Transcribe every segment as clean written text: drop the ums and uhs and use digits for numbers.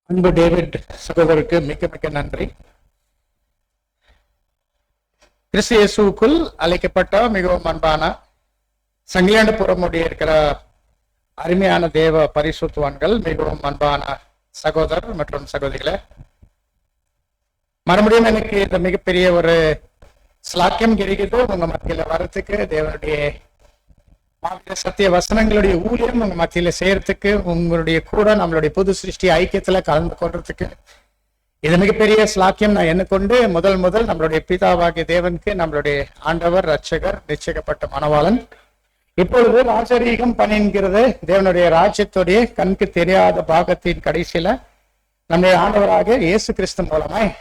அன்பு டேவிட் சகோதரருக்கு மிக்க மிக்க நன்றி. கிறிஸ்து இயேசுவுக்குள் அழைக்கப்பட்ட மிகவும் அன்பான சங்கிலியாண்டபுரமுடைய இருக்கிற அருமையான தேவ பரிசுத்தவான்கள், மிகவும் அன்பான சகோதரர் மற்றும் சகோதரிகளே, மறுபடியும் எனக்கு இந்த மிகப்பெரிய ஒரு ஸ்லாக்கியம் கிடைக்குது உங்க மத்தியில வர்றதுக்கு. தேவனுடைய சத்திய வசனங்களுடைய ஊழியம் உங்க மத்தியில செய்யறதுக்கு, உங்களுடைய கூட நம்மளுடைய புது சிருஷ்டி ஐக்கியத்துல கலந்து கொள்றதுக்கு இது மிகப்பெரிய ஸ்லாக்கியம். நான் எண்ணிக்கொண்டு முதல் நம்மளுடைய பிதாவாகிய தேவனுக்கு, நம்மளுடைய ஆண்டவர் ரட்சகர் நிச்சயிக்கப்பட்ட மணவாளன், இப்பொழுது ராஜரீகம் பணிங்கிறது தேவனுடைய ராஜ்யத்துடைய கண்ணுக்கு தெரியாத பாகத்தின் கடைசியில நம்முடைய ஆண்டவராக இயேசு கிறிஸ்து மூலமாய்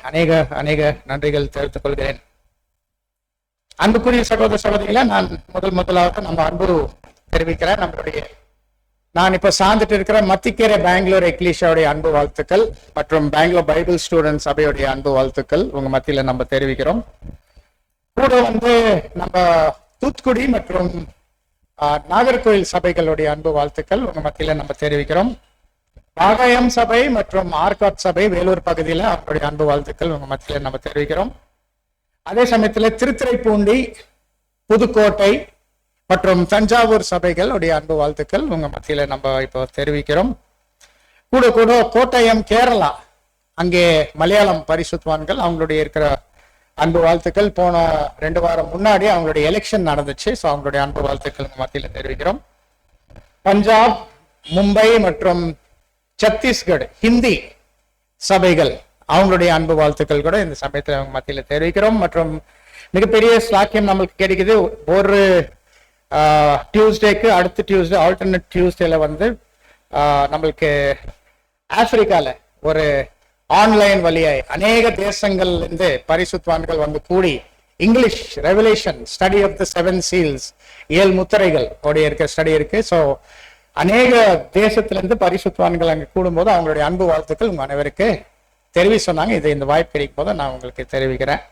அநேக நன்றிகள் தெரிவித்துக் கொள்கிறேன். அன்புக்குரிய சகோதர சகோதரிகளை, நான் முதலாவது நம்ம அன்பு தெரிவிக்கிறேன். நான் இப்ப சார்ந்துட்டு இருக்கிற மத்திக்கரை பெங்களூர் எக்லீஷாவுடைய அன்பு வாழ்த்துக்கள் மற்றும் பெங்களூர் பைபிள் ஸ்டூடெண்ட் சபையுடைய அன்பு வாழ்த்துக்கள் உங்க மத்தியில நம்ம தெரிவிக்கிறோம். கூட நம்ம தூத்துக்குடி மற்றும் நாகர்கோவில் சபைகளுடைய அன்பு வாழ்த்துக்கள் உங்க மத்தியில நம்ம தெரிவிக்கிறோம். பாகாயம் சபை மற்றும் ஆர்காட் சபை வேலூர் பகுதியில அவருடைய அன்பு வாழ்த்துக்கள் உங்க மத்தியில நம்ம தெரிவிக்கிறோம். அதே சமயத்துல திருத்துறைப்பூண்டி, புதுக்கோட்டை மற்றும் தஞ்சாவூர் சபைகளுடைய அன்பு வாழ்த்துக்கள் உங்க மத்தியில நம்ம இப்போ தெரிவிக்கிறோம். கூட கோட்டயம், கேரளா, அங்கே மலையாளம் பரிசுத்தவான்கள் அவங்களுடைய இருக்கிற அன்பு வாழ்த்துக்கள். போன 2 வாரம் முன்னாடி அவங்களுடைய எலெக்ஷன் நடந்துச்சு. ஸோ அவங்களுடைய அன்பு வாழ்த்துக்கள் உங்க மத்தியில தெரிவிக்கிறோம். பஞ்சாப், மும்பை மற்றும் சத்தீஸ்கர் ஹிந்தி சபைகள் அவங்களுடைய அன்பு வாழ்த்துக்கள் கூட இந்த சமயத்தில் அவங்க மத்தியில தெரிவிக்கிறோம். மற்றும் மிகப்பெரிய ஸ்லாக்கியம் நம்மளுக்கு கிடைக்குது. ஒரு டியூஸ்டேக்கு அடுத்த டியூஸ்டே, ஆல்டர்னேட் டியூஸ்டேல நம்மளுக்கு ஆப்பிரிக்கால ஒரு ஆன்லைன் வழியாய் அநேக தேசங்கள்ல இருந்து பரிசுத்தவான்கள் கூடி English revelation study of the 7 seals 7 முத்திரைகள் உடைய இருக்க ஸ்டடி இருக்கு. ஸோ அநேக தேசத்துல இருந்து பரிசுத்தவான்கள் அங்கே கூடும்போது அவங்களுடைய அன்பு வாழ்த்துக்கள் உங்க அனைவருக்கு சொன்னாங்க. இந்த வாய்ப்பு கிடைக்கும் போது நான் உங்களுக்கு தெரிவிக்கிறேன்.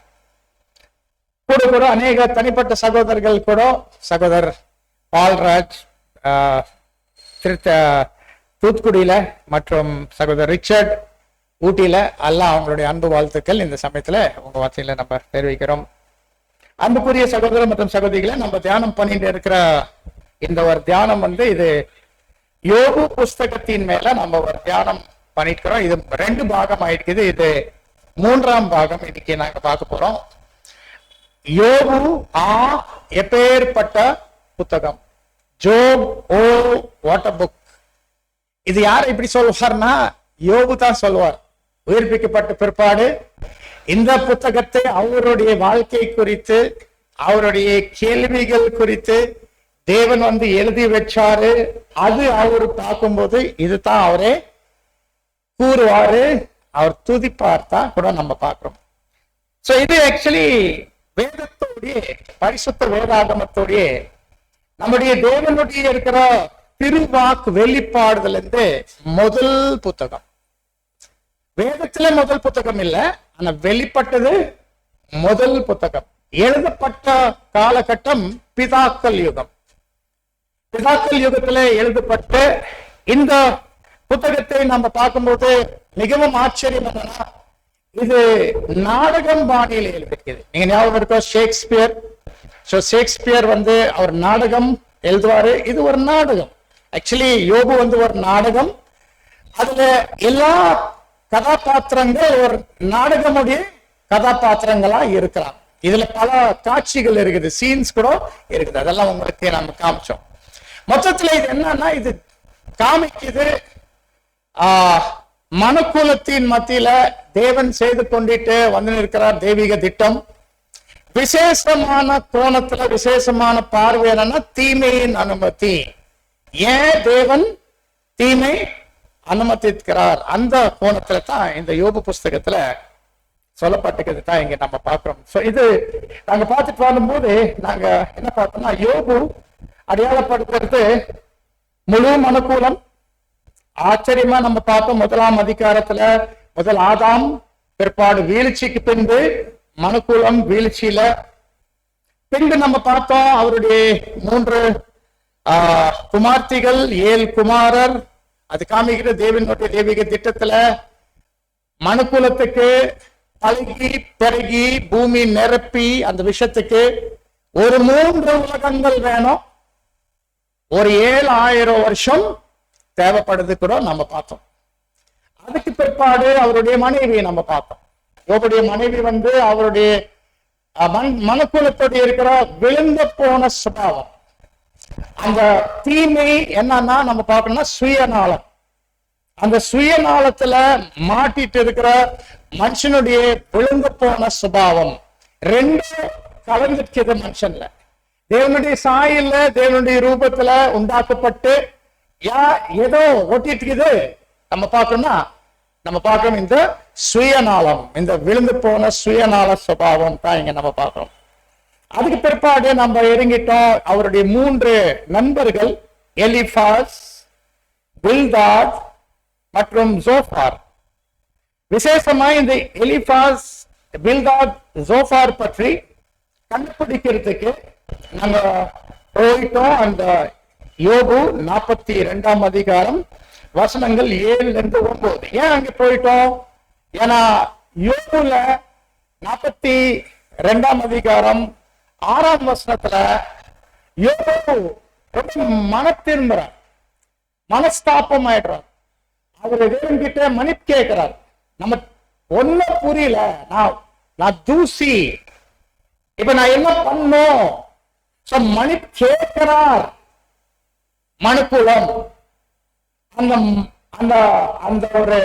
கூட அநேக தனிப்பட்ட சகோதரர்கள் கூட, சகோதரர் பால்ராஜ் தூத்துக்குடியில மற்றும் சகோதரர் ரிச்சர்ட் ஊட்டியில எல்லாம் அவங்களுடைய அன்பு வாழ்த்துக்கள் இந்த சமயத்துல உங்க வார்த்தையில நம்ம தெரிவிக்கிறோம். அன்புக்குரிய சகோதரர் மற்றும் சகோதரிகளை, நம்ம தியானம் பண்ணிட்டு இருக்கிற இந்த ஒரு தியானம் இது யோபு புஸ்தகத்தின் மேல நம்ம ஒரு தியானம் பண்ணிருக்கிறோம். இது 2 பாகம் ஆயிடுக்குது. இது 3ஆம் பாகம் இன்னைக்கு நாங்க பார்க்க போறோம். யோபு எப்பேற்பட்ட புத்தகம், ஜோப் வாட் அ புக். இது யார் இப்படி சொல்வார்னா யோபு தான் சொல்வார். உயிர்ப்பிக்கப்பட்ட பிற்பாடு இந்த புத்தகத்தை அவருடைய வாழ்க்கை குறித்து, அவருடைய கேள்விகள் குறித்து தேவன் எழுதி வச்சாரு. அது அவரு பார்க்கும்போது இதுதான் அவரே கூறுவாரு, அவர் துதிப்பார்த்தா கூட நம்ம பார்க்கிறோம். சோ இது ஆக்சுவலி வேதத்தோடைய, பரிசுத்த வேதாகமத்தோடைய, நம்முடைய தேவனுடைய இருக்கிற திருவாக்கு வெளிப்பாடுதல் முதல் புத்தகம். வேதத்துல முதல் புத்தகம் இல்ல, ஆனா வெளிப்பட்டது முதல் புத்தகம். எழுதப்பட்ட காலகட்டம் பிதாக்கள் யுகம். பிதாக்கள் யுகத்துல எழுதப்பட்ட இந்த புத்தகத்தை நம்ம பார்க்கும்போது மிகவும் ஆச்சரியம் என்னன்னா, இது நாடகம் பாணியில் எழுதிருக்கிறது. நீங்க ஞாபகம் இருக்கோ ஷேக்ஸ்பியர். ஷேக்ஸ்பியர் அவர் நாடகம் எழுதுவாரு. இது ஒரு நாடகம். ஆக்சுவலி யோபு ஒரு நாடகம். அதுல எல்லா கதாபாத்திரங்கள் ஒரு நாடகமுடைய கதாபாத்திரங்களா இருக்கிறாங்க. இதுல பல காட்சிகள் இருக்குது, சீன்ஸ் கூட இருக்குது. அதெல்லாம் உங்களுக்கு நம்ம காமிச்சோம். மொத்தத்துல இது என்னன்னா, இது காமிக்குது மனுக்குலத்தின் மத்தியில தேவன் செய்து கொண்டிட்டு இருக்கிறார் தெய்வீக திட்டம். விசேஷமான கோணத்துல, விசேஷமான பார்வை என்னன்னா தீமையின் அனுமதி. ஏன் தேவன் தீமை அனுமதிக்கிறார், அந்த கோணத்துல தான் இந்த யோபு புஸ்தகத்துல சொல்லப்பட்டிருக்கிறது தான் இங்க நம்ம பார்க்கிறோம். இது நாங்க பார்த்துட்டு வரும்போது நாங்க என்ன பார்த்தோம்னா, யோபு அடையாளப்படுத்துறது முழு மனுக்குலம். ஆச்சரியமா நம்ம பார்த்தோம். 1ஆம் அதிகாரத்துல முதல் ஆதாம், பிற்பாடு வீழ்ச்சிக்கு பின்பு மனுக்குலம் வீழ்ச்சியில, பின்பு நம்ம பார்த்தோம் அவருடைய 3 குமார்த்திகள், 7 குமாரர். அது காமிக்கிற தேவனுடைய தெய்வீக திட்டத்துல மனுக்குலத்துக்கு பழகி பெருகி பூமி நிரப்பி அந்த விஷயத்துக்கு ஒரு 3 உலகங்கள் வேணும். ஒரு 7000 வருஷம் தேவைப்படுது கூட நம்ம பார்த்தோம். அதுக்கு பிற்பாடு அவருடைய மனைவியை நம்ம பார்த்தோம். யோபுடைய மனைவி அவருடைய மனுக்குலத்தோடு இருக்கிற விழுந்து போன சுபாவம். அந்த தீமை என்னன்னா நம்ம பார்க்கணும்னா சுயநலம். அந்த சுயநலத்துல மாட்டிட்டு இருக்கிற மனுஷனுடைய விழுந்து போன சுபாவம் ரெண்டும் கலந்துருக்குது மனுஷன்ல. தேவனுடைய சாயல்ல தேவனுடைய ரூபத்துல உண்டாக்கப்பட்டு ஏதோ ஒட்டிட்டு நம்ம பார்க்கணும் இந்த சுயநலம், இந்த விழுந்து போன சுயநல சுபாவம் தான் இங்க நம்ம பார்க்கிறோம். அதுக்கு பிற்பாடு நம்ம இறங்கிட்டோம். அவருடைய 3 நண்பர்கள் எலிஃபாஸ், பில்தாத் மற்றும் ஜோஃபார். விசேஷமா இந்த எலிஃபாஸ், பில்தாத், ஜோஃபார் பற்றி கண்டுபிடிக்கிறதுக்கு நாங்க போயிட்டோம். அந்த யோபு 42ஆம் அதிகாரம் வசனங்கள் 7-9. ஏன் அங்க போயிட்டோம்? ஏன்னா யோபுல 42ஆம் அதிகாரம் 6ஆம் வசனத்துல யோபு ரொம்ப மனத்திரும்புறார், மனஸ்தாபம் ஆயிடுறார். அவர் தேவன்கிட்ட மன்னிப்பு கேட்கிறார். நம்ம ஒண்ணு புரியல, நான் தூசி, இப்ப நான் என்ன பண்ணும்? மன்னிப்பு கேட்கிறார் மனுக்குலம். அந்த அந்த அந்த ஒரு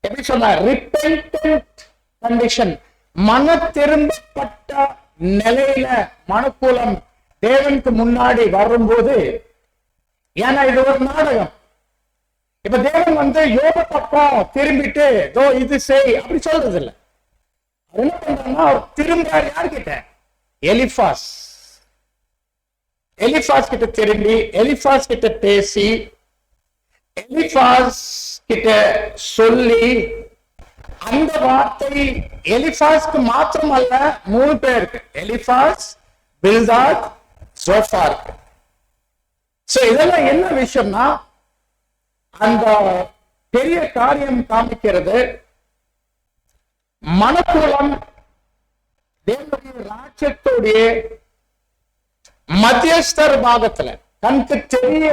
எப்படி சொன்ன ரிப்பென்டன்ட் கண்டிஷன், மன திரும்பப்பட்ட நிலையில மனுக்குலம் தேவனுக்கு முன்னாடி வரும்போது, ஏன்னா இது ஒரு நாடகம். இப்ப தேவன் யோப பக்கம் திரும்பிட்டு இது செய் அப்படி சொல்றது இல்லை. என்ன பண்றாங்கன்னா அவர் திரும்புறாரு யார்கிட்ட? எலிஃபாஸ் கிட்ட திரும்பி எலிஃபாஸ் கிட்ட பேசி எலிஃபாஸ் கிட்ட சொல்லி, அந்த வார்த்தை எலிஃபாஸ்க்கு மாத்திரம் அல்ல 3 பேருக்கு, எலிஃபாஸ், பில்தாத், ஜோஃபார். இதெல்லாம் என்ன விஷயம்னா அந்த பெரிய காரியம் காமிக்கிறது. மனுக்குலம் தேவனுடைய ராஜ்யத்துடைய மத்தியஸ்தர் பாகத்துல, கண்ணுக்கு தெரிய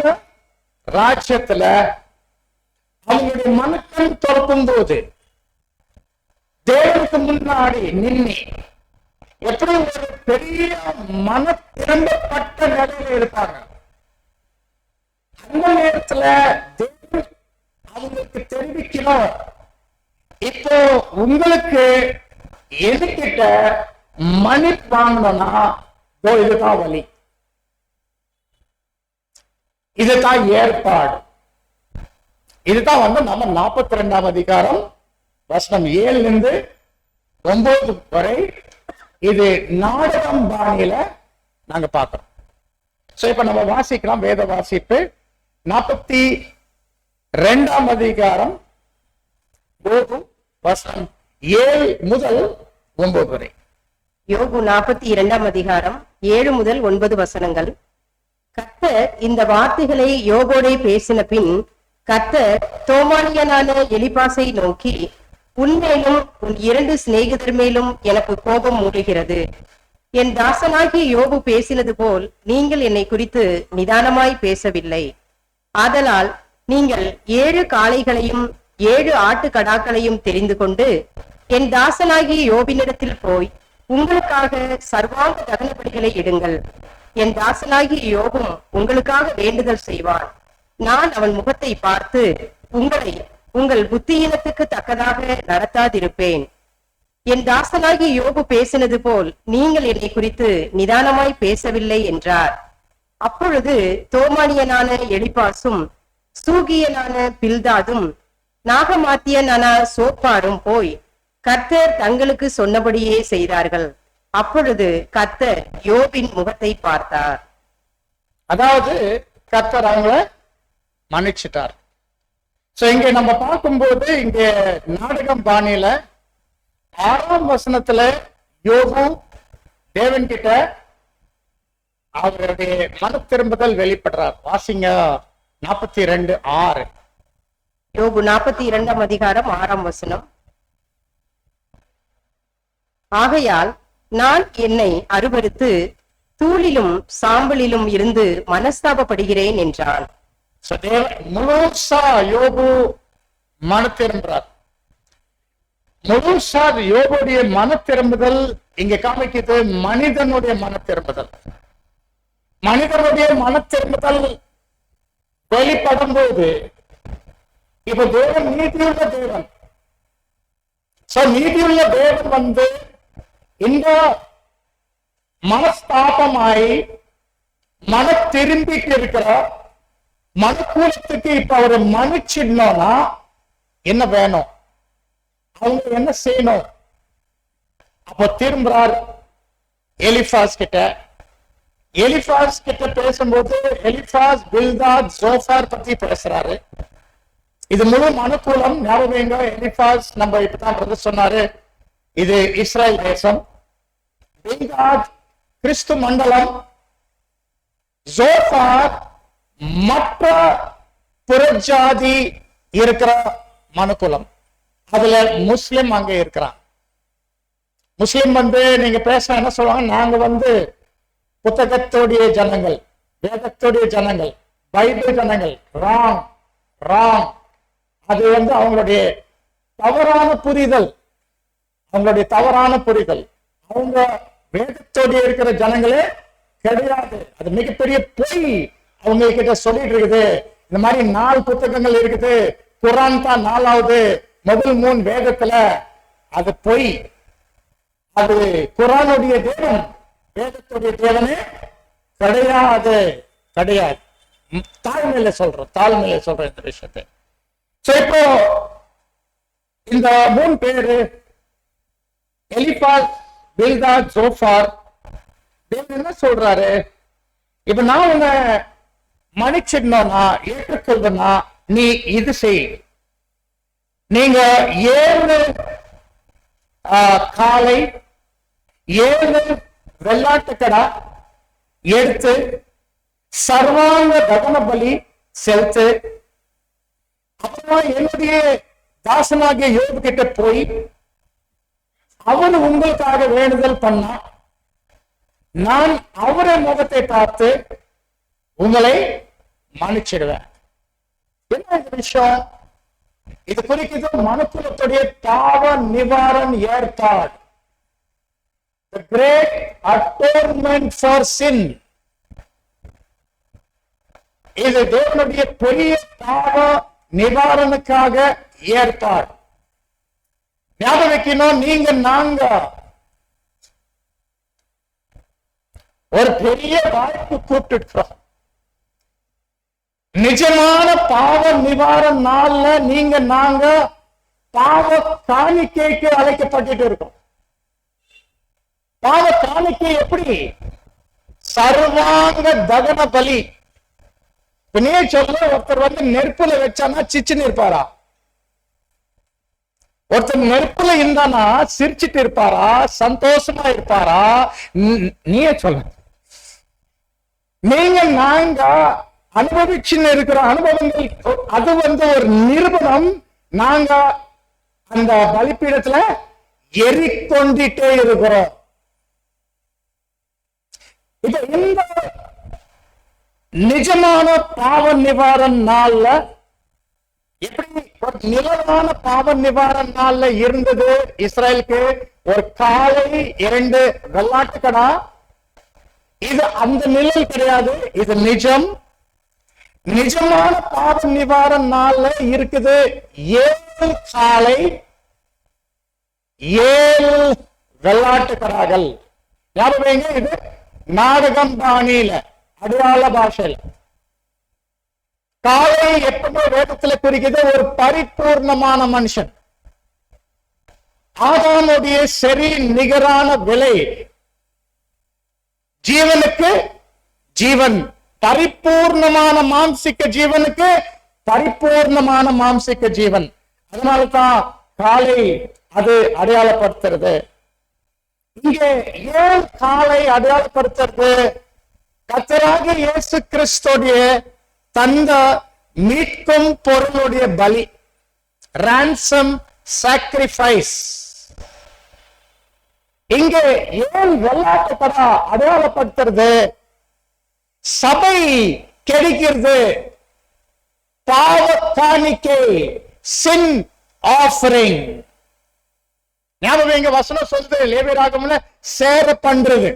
ராஜ்யத்துல அவங்களுடைய மனுக்கன் திறக்கும் போது தேவனுக்கு முன்னாடி நின்று எப்படி ஒரு பெரிய மன திரும்பப்பட்ட நிலையில இருப்பாங்க. அந்த நேரத்துல தேவன் அவங்களுக்கு தெரிவிக்கணும், இப்போ உங்களுக்கு எதுக்கிட்ட மன்னிப்பு வாங்கணும்னா இதுதான் வழி, இதுதான் ஏற்பாடு. இதுதான் நம்ம 42ஆம் அதிகாரம் வசனம் 7-9 வரை இது நாடகம் பாணியில நாங்க பார்க்கிறோம். இப்ப நம்ம வாசிக்கலாம். வேத வாசிப்பு 42ஆம் அதிகாரம் வசனம் 7-9 வரை. யோபு 42ஆம் அதிகாரம் 7 முதல் 9 வசனங்கள். கர்த்தர் இந்த வார்த்தைகளை யோபோடே பேசின பின் கர்த்தர் தோமானியனான எலிபாசை நோக்கி, உன்மேலும் உன் 2 சிநேகிதர் மேலும் எனக்கு கோபம் மூடுகிறது. என் தாசனாகிய யோபு பேசினது போல் நீங்கள் என்னை குறித்து நிதானமாய் பேசவில்லை. ஆதலால் நீங்கள் 7 காளைகளையும் 7 ஆட்டுக்கடாக்களையும் தெரிந்து கொண்டு என் தாசனாகிய யோபினிடத்தில் போய் உங்களுக்காக சர்வாங்க தகனபலிகளை இடுங்கள். என் தாசனாகிய யோபும் உங்களுக்காக வேண்டுதல் செய்வான். நான் அவன் முகத்தை பார்த்து உங்களை உங்கள் புத்தியினத்துக்கு தக்கதாக நடத்தாதிருப்பேன். என் தாசனாகிய யோபு பேசினது போல் நீங்கள் என்னை குறித்து நிதானமாய் பேசவில்லை என்றார். அப்பொழுது தோமானியனான எலிபாசும் சூகியனான பில்தாதும் நாகமாத்தியனான சோப்பாரும் போய் கர்த்தர் தங்களுக்கு சொன்னபடியே செய்தார்கள். அப்பொழுது கர்த்தர் யோபின் முகத்தை பார்த்தார். அதாவது கர்த்தர் அவங்கள மன்னிச்சிட்டார். இங்க நம்ம பார்க்கும்போது இங்க நாடகம் பாணியில 6ஆம் வசனத்துல யோபு தேவன் கிட்ட அவருடைய மன திரும்புதல் வெளிப்படுறார். வாசிங்க 42:6. யோபு 42 அதிகாரம் 6 வசனம். ஆகையால் நான் என்னை அருவருத்து தூளிலும் சாம்பலிலும் இருந்து மனஸ்தாபப்படுகிறேன் என்றான். முழுசா யோபு மன திரும்புறார். முழுசா யோபுடைய மன திரும்புதல் இங்க காமிக்குது மனிதனுடைய மன திரும்புதல். மனிதனுடைய மன திரும்புதல் வெளிப்படும் போது இப்ப தேவன் நீதியுள்ள தேவன். நீதியுள்ள தேவன் வந்து இந்த மனஸ்தாபமாய் மன திரும்பிட்டு இருக்கிற மனுக்குலத்துக்கு இப்ப அவரை மன்னிச்சிடணும்னா என்ன வேணும், அவங்க என்ன செய்யணும்? அப்ப திரும்புறார் எலிஃபாஸ் கிட்ட. எலிஃபாஸ் கிட்ட பேசும்போது எலிஃபாஸ் பில்தாத் ஜோஃபார் பத்தி பேசுறாரு. இது முழு மனுக்குலம். ஞாபகம், எலிஃபாஸ் நம்ம இப்பதான் பிரதர் சொன்னாரு, இது இஸ்ரேல் தேசம். பில்தாத் கிறிஸ்து மண்டலம். ஜோஃபார் மற்ற புறஜாதி இருக்கிற மனுக்குலம். அதுல முஸ்லிம் அங்க இருக்கிறான். முஸ்லிம் வந்து நீங்க பேச என்ன சொல்லுவாங்க, நாங்க வந்து புத்தகத்தோடைய ஜனங்கள், வேதத்தோடைய ஜனங்கள், பைபிள் ஜனங்கள். Wrong wrong. அது வந்து அவங்களுடைய தவறான புரிதல். அவங்களுடைய தவறான புரிதல். அவங்க வேதத்தோடைய இருக்கிற ஜனங்களே கிடையாது. அது மிகப்பெரிய பொய் அவங்க கிட்ட சொல்லிட்டு இருக்குது. இந்த மாதிரி 4 புத்தகங்கள் இருக்குது, குரான் தான் 4வது, முதல் 3 வேதத்துல. அது பொய். அது குரானுடைய தேவன், வேதத்துடைய தேவனே கிடையாது, கிடையாது. தாழ்மையில சொல்றேன் இந்த விஷயத்தை. இப்போ இந்த 3 பேரு எலிபாஸ், பில்தாத், ஜோஃபார், தேவன் என்ன சொல்றாரு, இப்ப நான் உன்னை மன்னிச்சிடணும்னா, ஏற்றுக்கொள்ளுன்னா நீ இது செய். நீங்க 7 காளை 7 வெள்ளாட்டுக்கடா எடுத்து சர்வாங்க தகன பலி செலுத்து. அப்புறம் என்னுடைய தாசனாகிய யோபு கிட்ட போய் அவர் உங்களுக்காக வேண்டுதல் பண்ணா, நான் அவரை முகத்தை பார்த்து உங்களை மன்னிச்சிடுவேன். என்ன இந்த விஷயம்? இது குறிக்கிறது மனுக்குலத்துடைய பாவ நிவாரண ஏற்பாடு. The great atonement for sin. இது தேவனுடைய பெரிய பாவ நிவாரணக்காக ஏற்பாடு. ஞாபகம் வைக்கணும், நீங்க நாங்க ஒரு பெரிய வாய்ப்பு கூப்பிட்டு நிஜமான பாவ நிவாரண நாள்ல நீங்க நாங்க பாவ காணிக்கைக்கு அழைக்கப்பட்டு இருக்கோம். பாவ காணிக்கை எப்படி? சர்வாங்க தகன பலி. நீ சொல்ல, ஒருத்தர் வந்து நெருப்புல வச்சானா சிச்சுன்னு இருப்பாரா? ஒருத்தர் நெருப்புல இருந்தானா சிரிச்சிட்டு இருப்பாரா? சந்தோஷமா இருப்பாரா? நீயே சொல்ல. நீங்க நாங்க அனுபவிச்சுன்னு இருக்கிற அனுபவங்கள், அது வந்து ஒரு நிரூபணம். நாங்க அந்த பலிப்பீடத்துல எரிக்கொண்டிட்டே இருக்கிறோம். இப்ப இந்த நிஜமான பாவ நிவாரண நாள்ல எப்படி ஒரு நிலவான பாவ நிவாரண நாள்ல இருந்தது இஸ்ரேலுக்கு? ஒரு காளை 2 வெள்ளாட்டுக்கடா. இது அந்த நிழல் கிடையாது, இது நிஜம். நிஜமான பாவ நிவாரண நாள்ல இருக்குது 7 காளை 7 வெள்ளாட்டுக்கடாகள். ஞாபகம், இது நாடகம் பாணியில, அடையாள பாஷையில. காளை எப்பவுமே வேதத்துல குறிக்கிறது ஒரு பரிபூர்ணமான மனுஷன். ஆதாமுடைய சரி நிகரான விலை. ஜீவனுக்கு ஜீவன், பரிபூர்ணமான மாம்சிக்க ஜீவனுக்கு பரிபூர்ணமான மாம்சிக்க ஜீவன். அதனால்தான் காளை அது அடையாளப்படுத்துறது. இங்கே ஏன் காளை அடையாளப்படுத்துறது? கர்த்தராகிய இயேசு கிறிஸ்துடைய தந்த மீட்கும் பொருளுடைய பலி. ransom sacrifice. இங்கே ஏன் வெள்ளாட்டுக்கடா அடையாளப்படுத்துறது? சபை கிடைக்கிறது, பாவ காணிக்கை, sin offering. ஞாபகம் இங்க வசனம் சொல்றது லேவியராகமம்ல சேர பண்றது,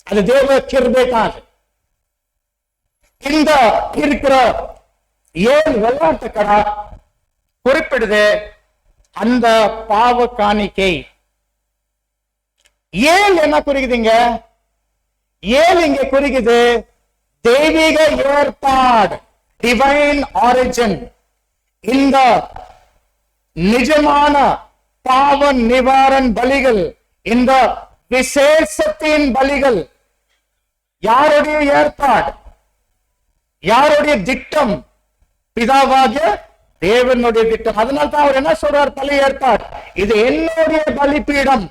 அது தேவ கிருபை தான். இந்த இருக்கிற 7 வெள்ளாட்டுக்கடா குறிப்பிடுது அந்த பாவ காணிக்கை. 7 என்ன குறிக்குதுங்க? 7 இங்க குறிக்குது தெய்வீக ஏற்பாடு, டிவைன் ஆரிஜின். இந்த நிஜமான பாவ நிவாரண பலிகள், இந்த விசேஷத்தின் பலிகள் யாருடைய ஏற்பாடு, யாருடைய திட்டம்? பிதாவாகிய தேவனுடைய திட்டம். அதனால தான் அவர் என்ன சொல்றார்? பலி ஏற்பாடு, இது என்னுடைய பலிபீடம்.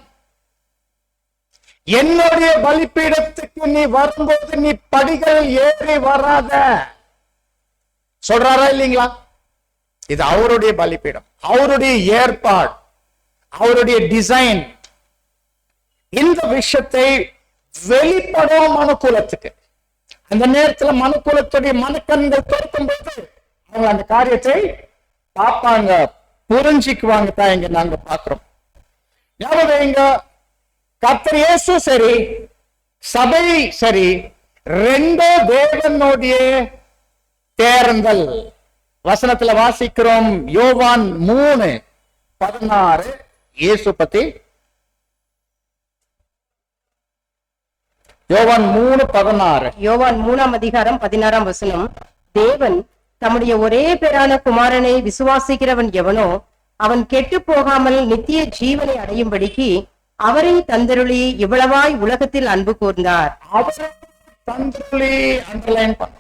என்னுடைய பலிபீடத்துக்கு நீ வரும்போது நீ படிகள் ஏறி வராத சொல்றாரா இல்லைங்களா? இது அவருடைய பலிபீடம், அவருடைய ஏற்பாடு, அவருடைய டிசைன். இந்த விஷயத்தை வெளிப்படும் மனுக்குலத்துக்கு. அந்த நேரத்தில் மனுக்குலத்துடைய மனக்கண்கள் திறக்கும் போது அவங்க அந்த காரியத்தை பார்ப்பாங்க, புரிஞ்சுக்குவாங்க தான் இங்க நாங்க பார்க்கிறோம். ஞாபகம் இங்க கர்த்தர் இயேசு சரி, சபை சரி, ரெண்டோ தேவனுடைய தேர்ந்தல். வசனத்துல வாசிக்கிறோம் யோவான் 3:16 இயேசு பத்தி. யோவான் 3:16. யோவான் 3ஆம் அதிகாரம் 16ஆம் வசனம். தேவன் தம்முடைய ஒரே பேரான குமாரனை விசுவாசிக்கிறவன் எவனோ அவன் கெட்டு போகாமல் நித்திய ஜீவனை அடையும்படிக்கு அவரை தந்தருளி இவ்வளவாய் உலகத்தில் அன்பு கூர்ந்தார். அவரை தந்தருளி அண்டர்லைன் பண்ண.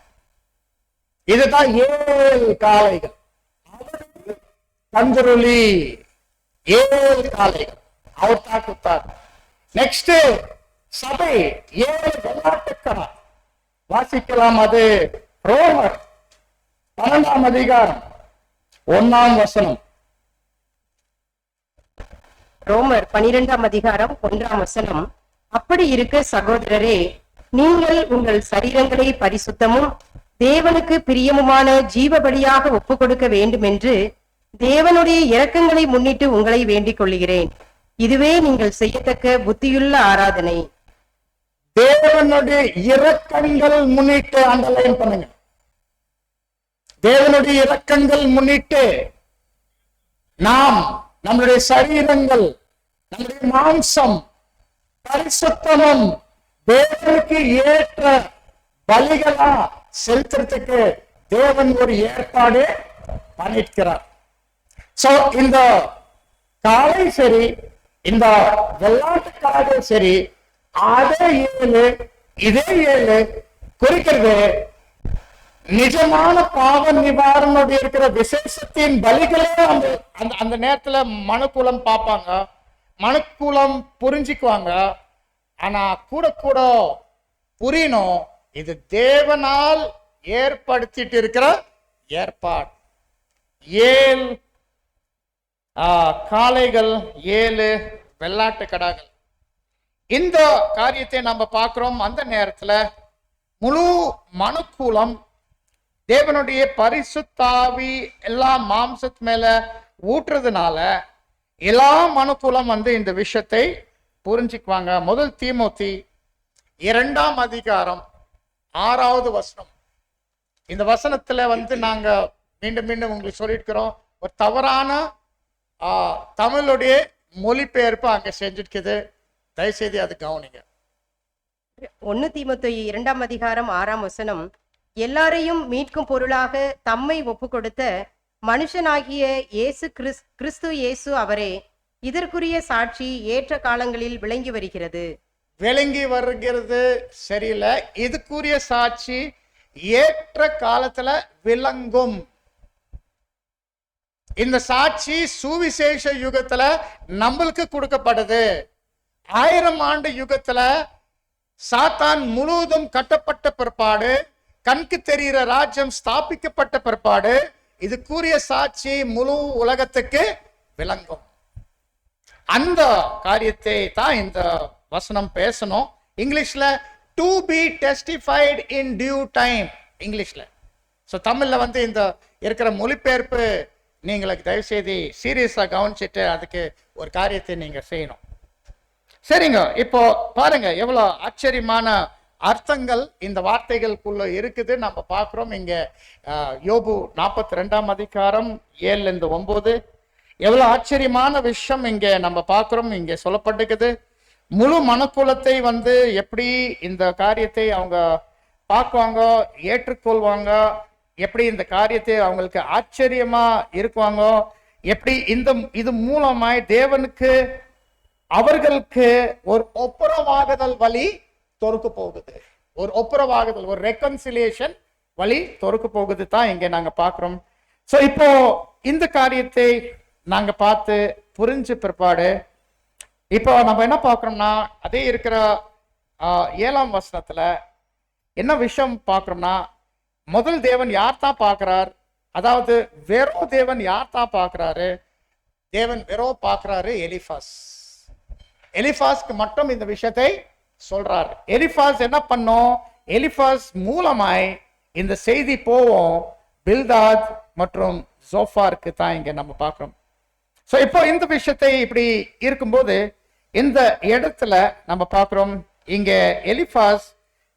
இதுதான் 7 காளைகள். அவரை தந்தருளி 7 காளைகள் அவர் தான் கொடுத்தார். நெக்ஸ்ட் சபை 7 வெள்ளாட்டுக்கடா வாசிக்கலாம். அது ரோமர் 12ஆம் அதிகாரம் 1ஆம் வசனம். ரோமர் 12ஆம் அதிகாரம் 1ஆம் வசனம். அப்படி இருக்க சகோதரரே, நீங்கள் உங்கள் சரீரங்களை பரிசுத்தமும் தேவனுக்கு பிரியமுமான ஜீவ பலியாக ஒப்புக் கொடுக்க வேண்டும் என்று தேவனுடைய இரக்கங்களை முன்னிட்டு உங்களை வேண்டிக் கொள்கிறேன். இதுவே நீங்கள் செய்யத்தக்க புத்தியுள்ள ஆராதனை. தேவனுடைய இரக்கங்கள் முன்னிட்டு அண்டர்லைன் பண்ணுங்க. தேவனுடைய இரக்கங்கள் முன்னிட்டு நாம் நம்முடைய சரீரங்கள், நம்முடைய மாம்சம் பரிசுத்தமும் தேவனுக்கு ஏற்ற பலிகளா செலுத்துறதுக்கு தேவன் ஒரு ஏற்பாடு பண்ணிருக்கிறார். சோ இந்த காலை சரி, இந்த வெள்ளாட்டுக்காக சரி, அதே 7 இதே 7 குறிக்கிறது நிஜமான பாவ நிவாரணம் இருக்கிற விசேஷத்தின் பலிகளே. அந்த நேரத்துல மனுக்குலம் பார்ப்பாங்க, மனுக்குலம் புரிஞ்சுக்குவாங்க. ஆனா கூட கூட புரியணும், இது தேவனால் ஏற்படுத்திட்டு இருக்கிற ஏற்பாடு. 7 காளைகள், 7 வெள்ளாட்டு கடாக்கள். இந்த காரியத்தை நம்ம பார்க்கிறோம். அந்த நேரத்துல முழு மனுக்குலம் தேவனுடைய பரிசுத்தாவி எல்லா மாம்சத்து மேல ஊற்றுறதுனால எல்லா மனுக்குலம் இந்த விஷயத்தை புரிஞ்சுக்குவாங்க. முதல் தீமோத்தி 2ஆம் அதிகாரம் 6வது வசனம். இந்த வசனத்துல நாங்க மீண்டும் மீண்டும் உங்களுக்கு சொல்லியிருக்கிறோம், ஒரு தவறான தமிழுடைய மொழிபெயர்ப்பு அங்க செஞ்சிருக்குது. தயவுசெய்து அது கவனிங்க. 1 தீமோத்தேயு 2ஆம் அதிகாரம் 6ஆம் வசனம். எல்லாரையும் மீட்கும் பொருளாக தம்மை ஒப்பு கொடுத்த மனுஷனாகிய இயேசு கிறிஸ்து இயேசு அவரே இதற்குரிய சாட்சி ஏற்ற காலங்களில் விளங்கி வருகிறது. சரியில்லை, இதுக்குரிய சாட்சி ஏற்ற காலத்துல விளங்கும். இந்த சாட்சி சுவிசேஷ யுகத்துல நம்மளுக்கு கொடுக்கப்படுது. 1000 ஆண்டு யுகத்துல சாத்தான் முழுவதும் கட்டப்பட்ட பிற்பாடு, கண்க்கு தெரிகிற ராஜ்யம் ஸ்தாபிக்கப்பட்ட பிற்பாடு, இது கூறிய சாட்சி முழு உலகத்துக்கு விளங்கும். அந்த காரியத்தை தான் இந்த வசனம் பேசணும். இங்கிலீஷ்ல to be testified in due time இங்கிலீஷ்ல. ஸோ தமிழ்ல இந்த இருக்கிற மொழிபெயர்ப்பு நீங்களுக்கு தயவு செய்து சீரியஸா கவனிச்சுட்டு அதுக்கு ஒரு காரியத்தை நீங்க செய்யணும். சரிங்க, இப்போ பாருங்க எவ்வளவு ஆச்சரியமான அர்த்தங்கள் இந்த வார்த்தைகளுக்குள்ள இருக்குது. நம்ம பார்க்கிறோம் இங்க யோபு 42 அதிகாரம் 7-9 எவ்வளவு ஆச்சரியமான விஷயம் இங்க நம்ம பார்க்கிறோம். இங்க சொல்லப்பட்டிருக்குது முழு மனக்குலத்தை எப்படி இந்த காரியத்தை அவங்க பார்க்குவாங்க, ஏற்றுக்கொள்வாங்க, எப்படி இந்த காரியத்தை அவங்களுக்கு ஆச்சரியமா இருக்குவாங்க, எப்படி இது மூலமாய் தேவனுக்கு அவர்களுக்கு ஒரு ஒப்புரவாகுதல் வழி தொறுக்க போகுது. ஒரு ஒப்புரவாகுதல், ஒரு ரெக்கன்சிலியேஷன் வழி தொறுக்க போகுது தான் இங்க நாங்க பார்க்கிறோம். சோ இப்போ இந்த காரியத்தை நாங்க பார்த்து புரிஞ்ச பிற்பாடு இப்போ நம்ம என்ன பார்க்கிறோம்னா அதே இருக்கிற 7ஆம் வசனத்துல என்ன விஷயம் பார்க்கிறோம்னா முதல் தேவன் யார் தான் பார்க்கிறார், அதாவது வெறோ தேவன் யார் தான் பார்க்கிறாரு, தேவன் வெறோ பார்க்கிறாரு எலிஃபாஸ்க்கு மட்டும் இந்த விஷயத்தை சொல்றாரு. எலிஃபாஸ் என்ன பண்ணோம், எலிஃபாஸ் மூலமாய் இந்த செய்தி போவோம் பில்தாத் மற்றும் ஜோஃபாருக்கு தான் இங்க நம்ம பார்க்கிறோம். சோ இப்போ இந்த விஷயத்தை இப்படி இருக்கும்போது இந்த இடத்துல நம்ம பார்க்கிறோம் இங்க எலிஃபாஸ்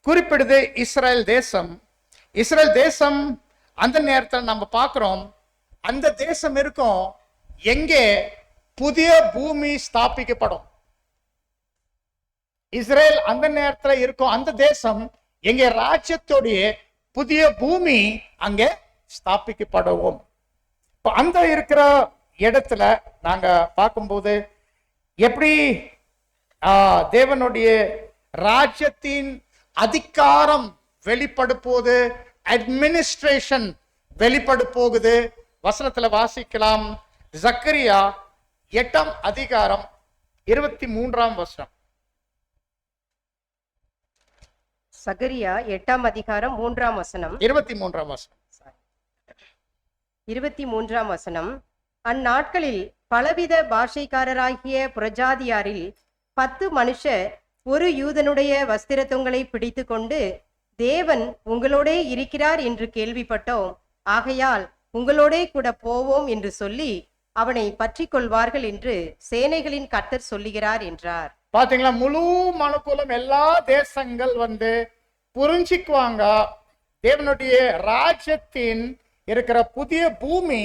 குறிப்பிடுது இஸ்ரேல் தேசம். இஸ்ரேல் தேசம் அந்த நேரத்தில் நம்ம பார்க்கிறோம் அந்த தேசம் இருக்கும் எங்கே புதிய பூமி ஸ்தாபிக்கப்படும். இஸ்ரேல் அந்த நேரத்தில் இருக்கும் அந்த தேசம் எங்க ராஜ்யத்தோடைய புதிய பூமி அங்கே ஸ்தாபிக்கப்படவும். அந்த இருக்கிற இடத்துல நாங்க பார்க்கும்போது எப்படி தேவனுடைய ராஜ்யத்தின் அதிகாரம் வெளிப்படுப்போது, அட்மினிஸ்ட்ரேஷன் வெளிப்படு போகுது. வசனத்துல வாசிக்கலாம். ஜக்கரியா 8ஆம் அதிகாரம் 23ஆம் வசனம். சகரியா 8ஆம் அதிகாரம் 3ஆம் வசனம். 23ஆம் வசனம். 23ஆம் வசனம். அந்நாட்களில் பலவித பாஷைக்காரராகிய புரஜாதியாரில் 10 மனுஷர் ஒரு யூதனுடைய வஸ்திர தொங்கலை பிடித்து கொண்டு தேவன் உங்களோடே இருக்கிறார் என்று கேள்விப்பட்டோம், ஆகையால் உங்களோடே கூட போவோம் என்று சொல்லி அவனை பற்றி கொள்வார்கள் என்று சேனைகளின் கர்த்தர் சொல்லுகிறார் என்றார். பாத்தீங்களா, முழு மனுக்குலம் எல்லா தேசங்கள் புரிஞ்சுக்குவாங்க தேவனுடைய ராஜ்யத்தின் இருக்கிற புதிய பூமி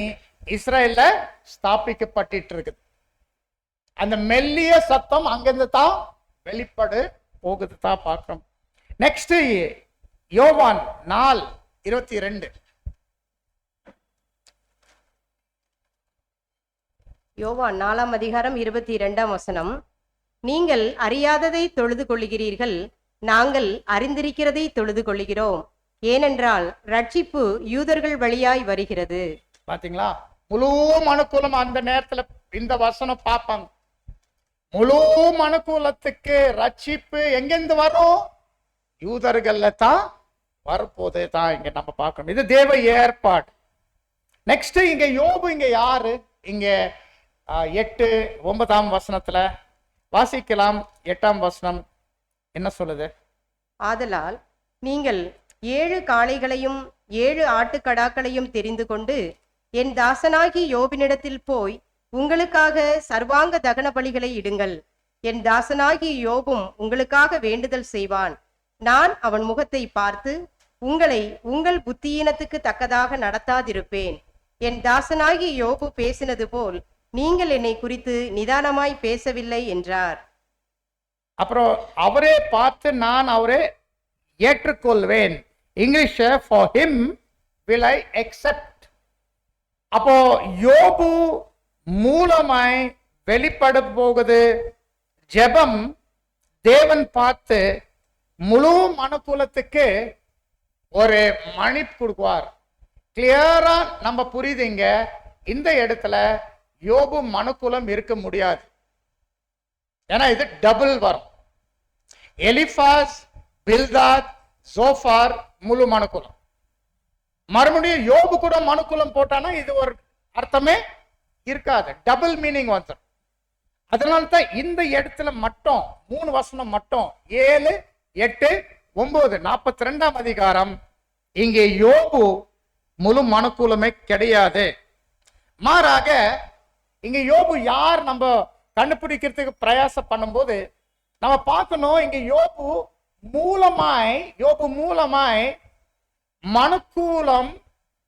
இஸ்ரேல்ல ஸ்தாபிக்கப்பட்டு இருக்குது. அந்த மெல்லிய சத்தம் அங்கிருந்து தான் வெளிப்படு போகுது தான் பார்க்கிறோம். நெக்ஸ்ட் யோவான் 4:22. யோவான் 4ஆம் அதிகாரம் 22ஆம் வசனம். நீங்கள் அறியாததை தொழுது கொள்ளுகிறீர்கள், நாங்கள் அறிந்திருக்கிறதை தொழுது கொள்ளுகிறோம், ஏனென்றால் ரட்சிப்பு யூதர்கள் வழியாய் வருகிறது. பாத்தீங்களா, முழு மனுக்குலம் அந்த நேரத்துல இந்த வசனம் பார்ப்பாங்க. முழு மனுக்குலத்துக்கு ரட்சிப்பு எங்கிருந்து வரும், யூதர்கள்ல தான் வரப்போதே தான் இங்க நம்ம பார்க்கணும். இது தேவ ஏற்பாடு. நெக்ஸ்ட் இங்க யோபு இங்க யாரு, இங்க 8-9ஆம் வசனத்துல வாசிக்கலாம். 8ஆம் வசனம் என்ன சொல்லுது? ஆதலால் நீங்கள் 7 காளைகளையும் 7 ஆட்டுக்கடாக்களையும் தெரிந்து கொண்டு என் தாசனாகி யோபினிடத்தில் போய் உங்களுக்காக சர்வாங்க தகன பலிகளை இடுங்கள். என் தாசனாகி யோபும் உங்களுக்காக வேண்டுதல் செய்வான். நான் அவன் முகத்தை பார்த்து உங்களை உங்கள் புத்தியீனத்துக்கு தக்கதாக நடத்தாதிருப்பேன். என் தாசனாகி யோபு பேசினது போல் நீங்கள் என்னை குறித்து நிதானமாய் பேசவில்லை என்றார். அப்புறம் அவரே பார்த்து நான் அவரே ஏற்றுக்கொள்வேன். English for him will I accept. அப்போ யோபு மூலமாய் வெளிப்பட போகுது ஜெபம். தேவன் பார்த்து முழு மனுக்குலத்துக்கு ஒரு மன்னிப்பு கொடுக்குவார். கிளியரா நம்ம புரியுதுங்க. இந்த இடத்துல யோபு மனுக்குலம் இருக்க முடியாது, ஏன்னா இது டபுள் வரும். எலிஃபாஸ், பில்தாத், ஜோஃபார் முழு மனுக்குலம். மறுபடியும் யோபு கூட மனுக்குலம் போட்டானா இது ஒரு அர்த்தமே இருக்காது, டபுள் மீனிங் வந்துடும். அதனால தான் இந்த இடத்துல மட்டும் 3 வசனம் மட்டும் 7, 8, 9, 42ஆம் அதிகாரம் இங்கே யோபு முழு மனுக்குலமே கிடையாது. மாறாக இங்க யோபு யார் நம்ம கண்டுபிடிக்கிறதுக்கு பிரயாசம் பண்ணும்போது நம்ம பார்க்கணும், இங்க யோபு மூலமாய் மனுக்கூலம்,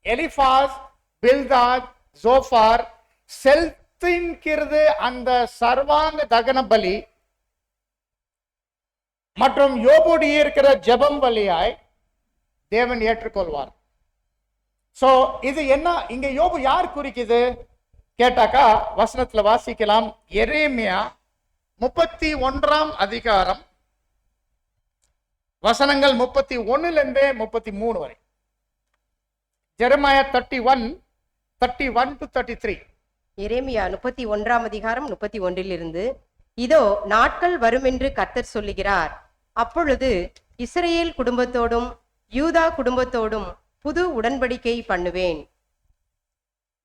எலிஃபாஸ், பில்தாத், ஜோஃபார் செலுத்துகிறது அந்த சர்வாங்க தகன பலி மற்றும் யோபுடைய இருக்கிற ஜெபம் பலியாய் தேவன் ஏற்றுக்கொள்வார். சோ இது என்ன இங்க யோபு யார் குறிக்குது கேட்டாக்கா வசனத்துல வாசிக்கலாம். எரேமியா 31ஆம் அதிகாரம் வசனங்கள் 31 33 வரை. Jeremiah 31 to 33. எரேமியா 31ஆம் அதிகாரம் 31 இதோ நாட்கள் வருமென்று கர்த்தர் சொல்லுகிறார், அப்பொழுது இஸ்ரவேல் குடும்பத்தோடும் யூதா குடும்பத்தோடும் புது உடன்படிக்கை பண்ணுவேன்.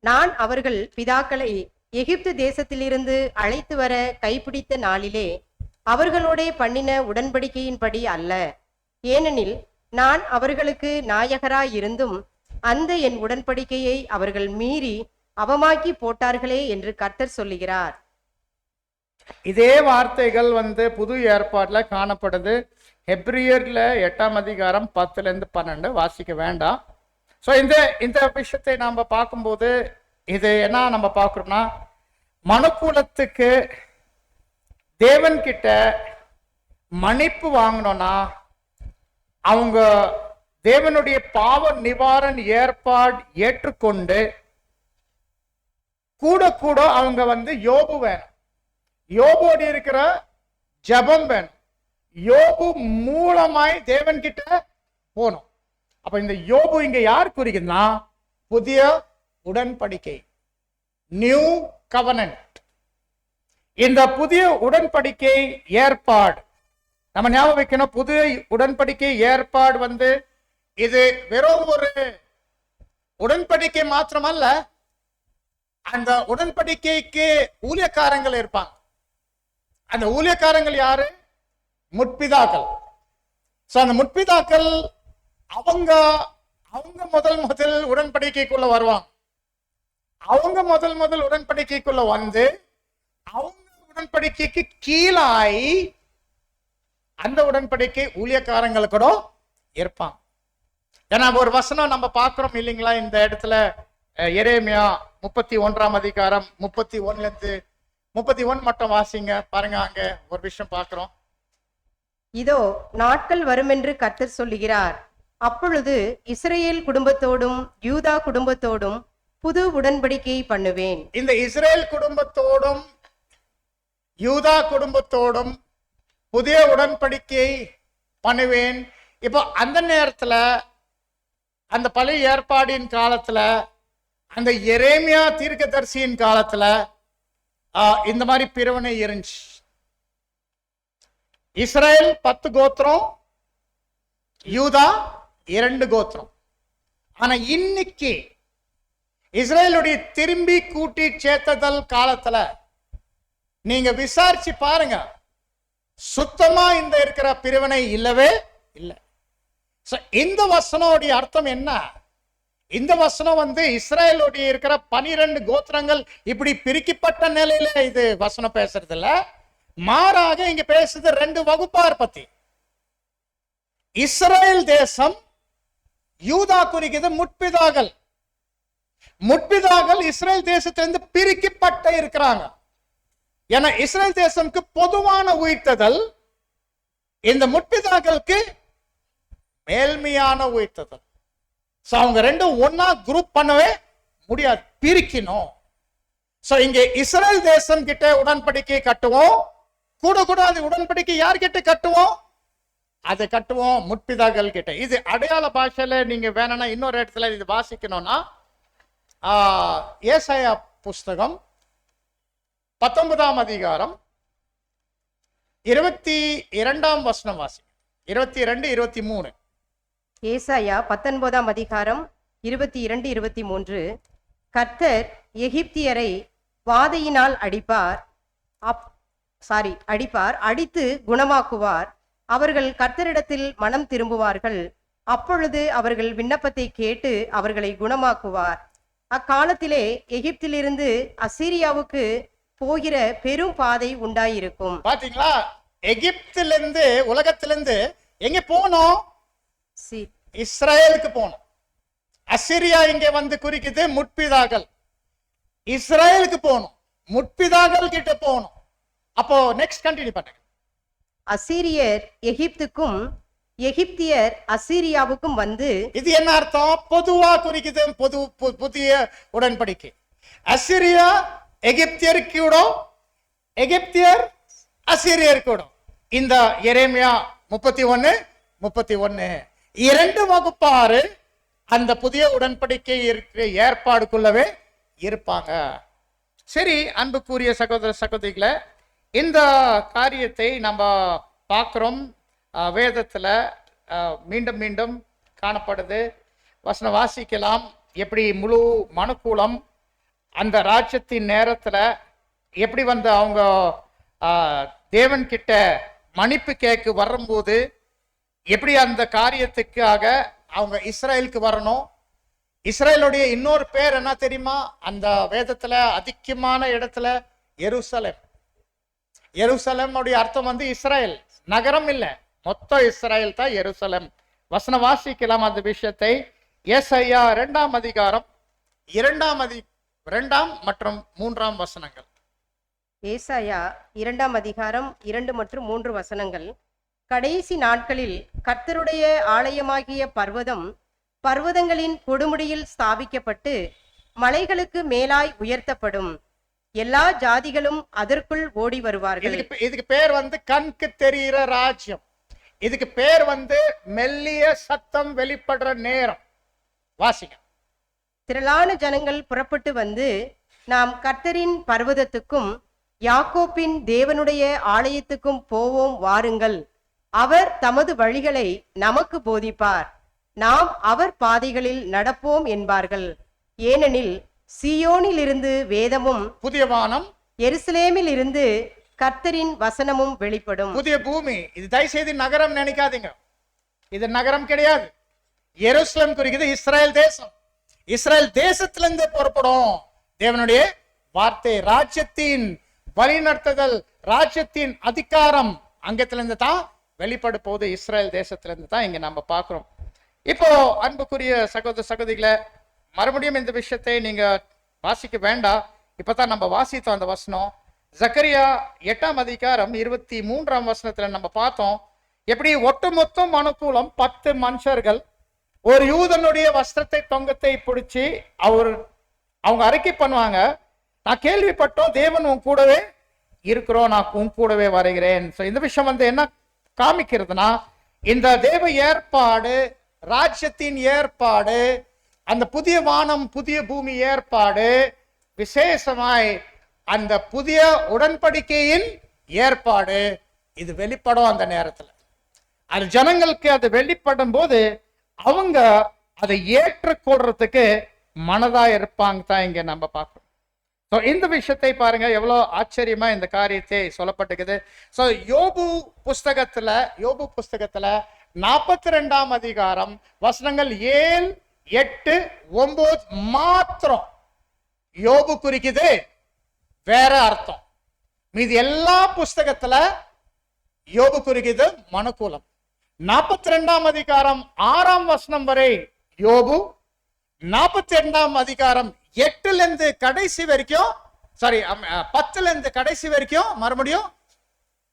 நான் அவர்கள் பிதாக்களை எகிப்து தேசத்திலிருந்து அழைத்து வர கைப்பிடித்த நாளிலே அவர்களோடே பண்ணின உடன்படிக்கையின்படி அல்ல. ஏனெனில் நான் அவர்களுக்கு நாயகராயிருந்தும் அந்த என் உடன்படிக்கையை அவர்கள் மீறி அவமாக்கி போட்டார்களே என்று கர்த்தர் சொல்லுகிறார். இதே வார்த்தைகள் புது ஏற்பாடுல காணப்படுது. ஹெப்ரியர்ல 8ஆம் அதிகாரம் 10-12 வாசிக்க வேண்டாம். ஸோ இந்த விஷயத்தை நாம பார்க்கும்போது இது என்ன நம்ம பார்க்கிறோம்னா, மனுக்குலத்துக்கு தேவன் கிட்ட மன்னிப்பு வாங்கணும்னா அவங்க தேவனுடைய பாவ நிவாரண ஏற்பாடு ஏற்றுக்கொண்டு கூட கூட அவங்க யோபு வேணும், யோபோடு இருக்கிற ஜபம் வேணும், யோபு மூலமாய் தேவன் கிட்ட போகணும். அப்ப இந்த யோபு இங்க யார் குறிக்குதுன்னா புதிய உடன்படிக்கை, நியூ கவனன்ட். இந்த புதிய உடன்படிக்கை ஏற்பாடு நம்ம ஞாபகம் வைக்கணும். புதிய உடன்படிக்கை ஏற்பாடு இது வெறும் ஒரு உடன்படிக்கை மாத்திரமல்ல, அந்த உடன்படிக்கைக்கு ஊழியக்காரங்கள் இருப்பாங்க. அந்த ஊழியக்காரங்கள் யாரு? முற்பிதாக்கள். அந்த முற்பிதாக்கள் அவங்க முதல் உடன்படிக்கைக்குள்ள வருவாங்க. அவங்க முதல் உடன்படிக்கைக்குள்ள அவங்க உடன்படிக்கைக்கு கீழாய் அந்த உடன்படிக்கை ஊழியக்காரங்கள் கூட இருப்பாங்க. ஏன்னா ஒரு வசனம் நம்ம பார்க்கிறோம் இல்லைங்களா, இந்த இடத்துல எரேமியா 31ஆம் அதிகாரம் 31 மட்டும் வாசிங்க பாருங்க. அங்க ஒரு விஷயம் பார்க்கிறோம். இதோ நாட்கள் வருமென்று கர்த்தர் சொல்லுகிறார், அப்பொழுது இஸ்ரவேல் குடும்பத்தோடும் யூதா குடும்பத்தோடும் புது உடன்படிக்கை பண்ணுவேன். இந்த இஸ்ரேல் குடும்பத்தோடும் யூதா குடும்பத்தோடும் புதிய உடன்படிக்கை பண்ணுவேன். இப்போ அந்த நேரத்துல அந்த பழைய ஏற்பாடின் காலத்துல அந்த எரேமியா தீர்க்கதரிசியின் காலத்துல இந்த மாதிரி பிரிவினை இருந்துச்சு. இஸ்ரேல் 10 கோத்திரம், யூதா 2 கோத்திரம். ஆனா இன்னைக்கு இஸ்ரேலுடைய திரும்பி கூட்டி சேர்த்ததல் காலத்துல நீங்க விசாரிச்சு பாருங்க, சுத்தமா இந்த இருக்கிற பிரிவினை இல்லவே இல்லை. இந்த வசனோடைய அர்த்தம் என்ன? இந்த வசனம் இஸ்ரேலுடைய இருக்கிற 12 கோத்திரங்கள் இப்படி பிரிக்கப்பட்ட நிலையில இது வசனம் பேசுறது இல்ல, மாறாக இங்க பேசுறது 2 வகுப்பார் பத்தி. இஸ்ரேல் தேசம், யூதா குறிக்கிறது முற்பிதாக்கள் இஸ்ரேல் தேசத்திலிருந்து பிரிக்கப்பட்ட இருக்கிறாங்க. ஏன்னா இஸ்ரேல் தேசம்க்கு பொதுவான உயிர்த்ததல், இந்த முற்பிதாக்களுக்கு மேல்மையான உயிர்த்ததல். அவங்க 2 ஒன்னா குரூப் பண்ணவே முடியாது, பிரிக்கணும். இங்க இஸ்ரேல் தேசம் கிட்ட உடன்படிக்கை கட்டுவோம், கூட கூட அது உடன்படிக்கை யார்கிட்ட கட்டுவோம்? அதை கட்டுவோம் முற்பிதாக்கள் கிட்ட. இது அடையாள பாஷையில நீங்க வேணும்னா இன்னொரு இடத்துல இது வாசிக்கணும்னா ஏசாயா புஸ்தகம் 19ஆம் அதிகாரம் 22ஆம் வசனம் வாசி. 22, 23. ஏசாயா 19ஆம் அதிகாரம் 22, 23. கர்த்தர் எகிப்தியரை வாதையினால் அடிப்பார், அடித்து குணமாக்குவார். அவர்கள் கர்த்தரிடத்தில் மனம் திரும்புவார்கள். அப்பொழுது அவர்கள் விண்ணப்பத்தை கேட்டு அவர்களை குணமாக்குவார். அக்காலத்திலே எகிப்திலிருந்து அசீரியாவுக்கு போகிற பெரும் பாதை உண்டாயிருக்கும். பாத்தீங்களா? எகிப்திலிருந்து, உலகத்திலிருந்து எங்க போனோம்? இஸ்ரேலுக்கு போனோம். அசிரியா இங்க வந்து குறிக்குது முற்பிதாக்கள். இஸ்ரேலுக்கு போனோம், முற்பிதாக்கள் கிட்ட போனோம். அப்போ நெக்ஸ்ட் கண்டினியூ பண்ணுங்க. அசீரியர் எகிப்துக்கும் எகிப்தியர் அசீரியாவுக்கும் வந்து, இது என்ன அர்த்தம்? பொதுவா குறிக்குது, புதிய உடன்படிக்கை. அசிரியா எகிப்தியர் கூட, எகிப்தியர் அசீரியர் கூட. இந்த எரேமியா 31 2 வகுப்பாறு அந்த புதிய உடன்படிக்கை இருக்கிற ஏற்பாடுக்குள்ளவே இருப்பாங்க. சரி, அன்புக்குரிய சகோதர சகோதரிகளை, இந்த காரியத்தை நம்ம பார்க்கிறோம். வேதத்துல மீண்டும் மீண்டும் காணப்படுது. வசனம் வாசிக்கலாம். எப்படி முழு மனுக்குலம் அந்த ராஜ்யத்தின் நேரத்துல எப்படி வந்து அவங்க தேவன் கிட்ட மன்னிப்பு கேட்க வரும்போது எப்படி அந்த காரியத்துக்காக அவங்க இஸ்ரேலுக்கு வரணும். இஸ்ரேலுடைய இன்னொரு பேர் என்ன தெரியுமா? அந்த வேதத்துல அதிகமான இடத்துல எருசலேம். எருசலேமுடைய அர்த்தம் வந்து இஸ்ரேல் நகரம் இல்ல, மொத்த இஸ்ரேல் தான் எருசலேம். வசனம் வாசிக்கலாம் அந்த விஷயத்தை. ஏசாயா 2ஆம் அதிகாரம் 2 மற்றும் 3 வசனங்கள். ஏசாயா 2ஆம் அதிகாரம் 2 மற்றும் 3 வசனங்கள். கடைசி நாட்களில் கர்த்தருடைய ஆலயமாகிய பர்வதங்களின் கொடுமுடியில் ஸ்தாபிக்கப்பட்டு மலைகளுக்கு மேலாய் உயர்த்தப்படும். எல்லா ஜாதிகளும் அதற்குள் ஓடி வருவார்கள். இதுக்கு பேர் வந்து கண்க்கு தெரிகிற ராஜ்யம். இதுக்கு பேர் வந்து மெல்லிய சத்தம் வெளிப்படுற நேரம். வாசிங்க. திரளான ஜனங்கள் புறப்பட்டு வந்து, நாம் கர்த்தரின் பர்வதத்துக்கும் யாக்கோப்பின் தேவனுடைய ஆலயத்துக்கும் போவோம் வாருங்கள். அவர் தமது வழிகளை நமக்கு போதிப்பார், நாம் அவர் பாதைகளில் நடப்போம் என்பார்கள். ஏனெனில் சீயோனில் இருந்து வேதமும் புதிய வானம், எருசலேமில் இருந்து கர்த்தரின் வசனமும் வெளிப்படும். புதிய பூமி. இது தயவுசெய்து நகரம் நினைக்காதீங்க, இது நகரம் கிடையாது. எருசலேம் குறிக்குது இஸ்ரேல் தேசம். இஸ்ரேல் தேசத்திலிருந்து புறப்படும் தேவனுடைய வார்த்தை. ராஜ்யத்தின் வழிநடத்துதல், ராஜ்யத்தின் அதிகாரம் அங்கத்திலிருந்து தான் வெளிப்பட போகுது. இஸ்ரேல் தேசத்திலிருந்து தான் இங்க நம்ம பார்க்கிறோம். இப்போ அன்புக்குரிய சகோதர சகோதரிகளை, மறுபடியும் இந்த விஷயத்தை நீங்க வாசிக்க வேண்டாம். இப்பதான் நம்ம வாசித்தோம் அந்த வசனம். ஜக்கரியா 8ஆம் அதிகாரம் 23ஆம் வசனத்துல நம்ம பார்த்தோம். எப்படி ஒட்டுமொத்த மனுக்குலம் 10 மனுஷர்கள் ஒரு யூதனுடைய வஸ்திரத்தை தொங்கத்தை பிடிச்சி அவங்க அறிக்கை பண்ணுவாங்க, நான் கேள்விப்பட்டோம் தேவன் உன் கூடவே இருக்கிறோம், நான் உன் கூடவே வருகிறேன். இந்த விஷயம் வந்து என்ன காமிக்கிறதுனா, இந்த தேவ ஏற்பாடு, ராஜ்யத்தின் ஏற்பாடு, அந்த புதிய வானம் புதிய பூமி ஏற்பாடு, விசேஷமாய் அந்த புதிய உடன்படிக்கையின் ஏற்பாடு, இது வெளிப்படும் அந்த நேரத்துல. அது ஜனங்களுக்கு அது வெளிப்படும் போது அவங்க அதை ஏற்றுக்கொள்றதுக்கு மனதா இருப்பாங்க தான் இங்க நம்ம பார்க்கிறோம். இந்த விஷயத்தை பாருங்க, எவ்வளவு ஆச்சரியமா இந்த காரியத்தை சொல்லப்பட்டிருக்குது. யோபு புஸ்தகத்துல 42ஆம் அதிகாரம் வசனங்கள் 7, 8, 9 மாத்திரம் யோபு குறிக்குது வேற அர்த்தம். மீது எல்லா புஸ்தகத்துல யோபு குறிக்குது மனுக்குலம். 42ஆம் அதிகாரம் 6ஆம் வசனம் வரை யோபு, 42ஆம் அதிகாரம் 8ல இருந்து கடைசி வரைக்கும், 10ல இருந்து கடைசி வரைக்கும் மறுபடியும்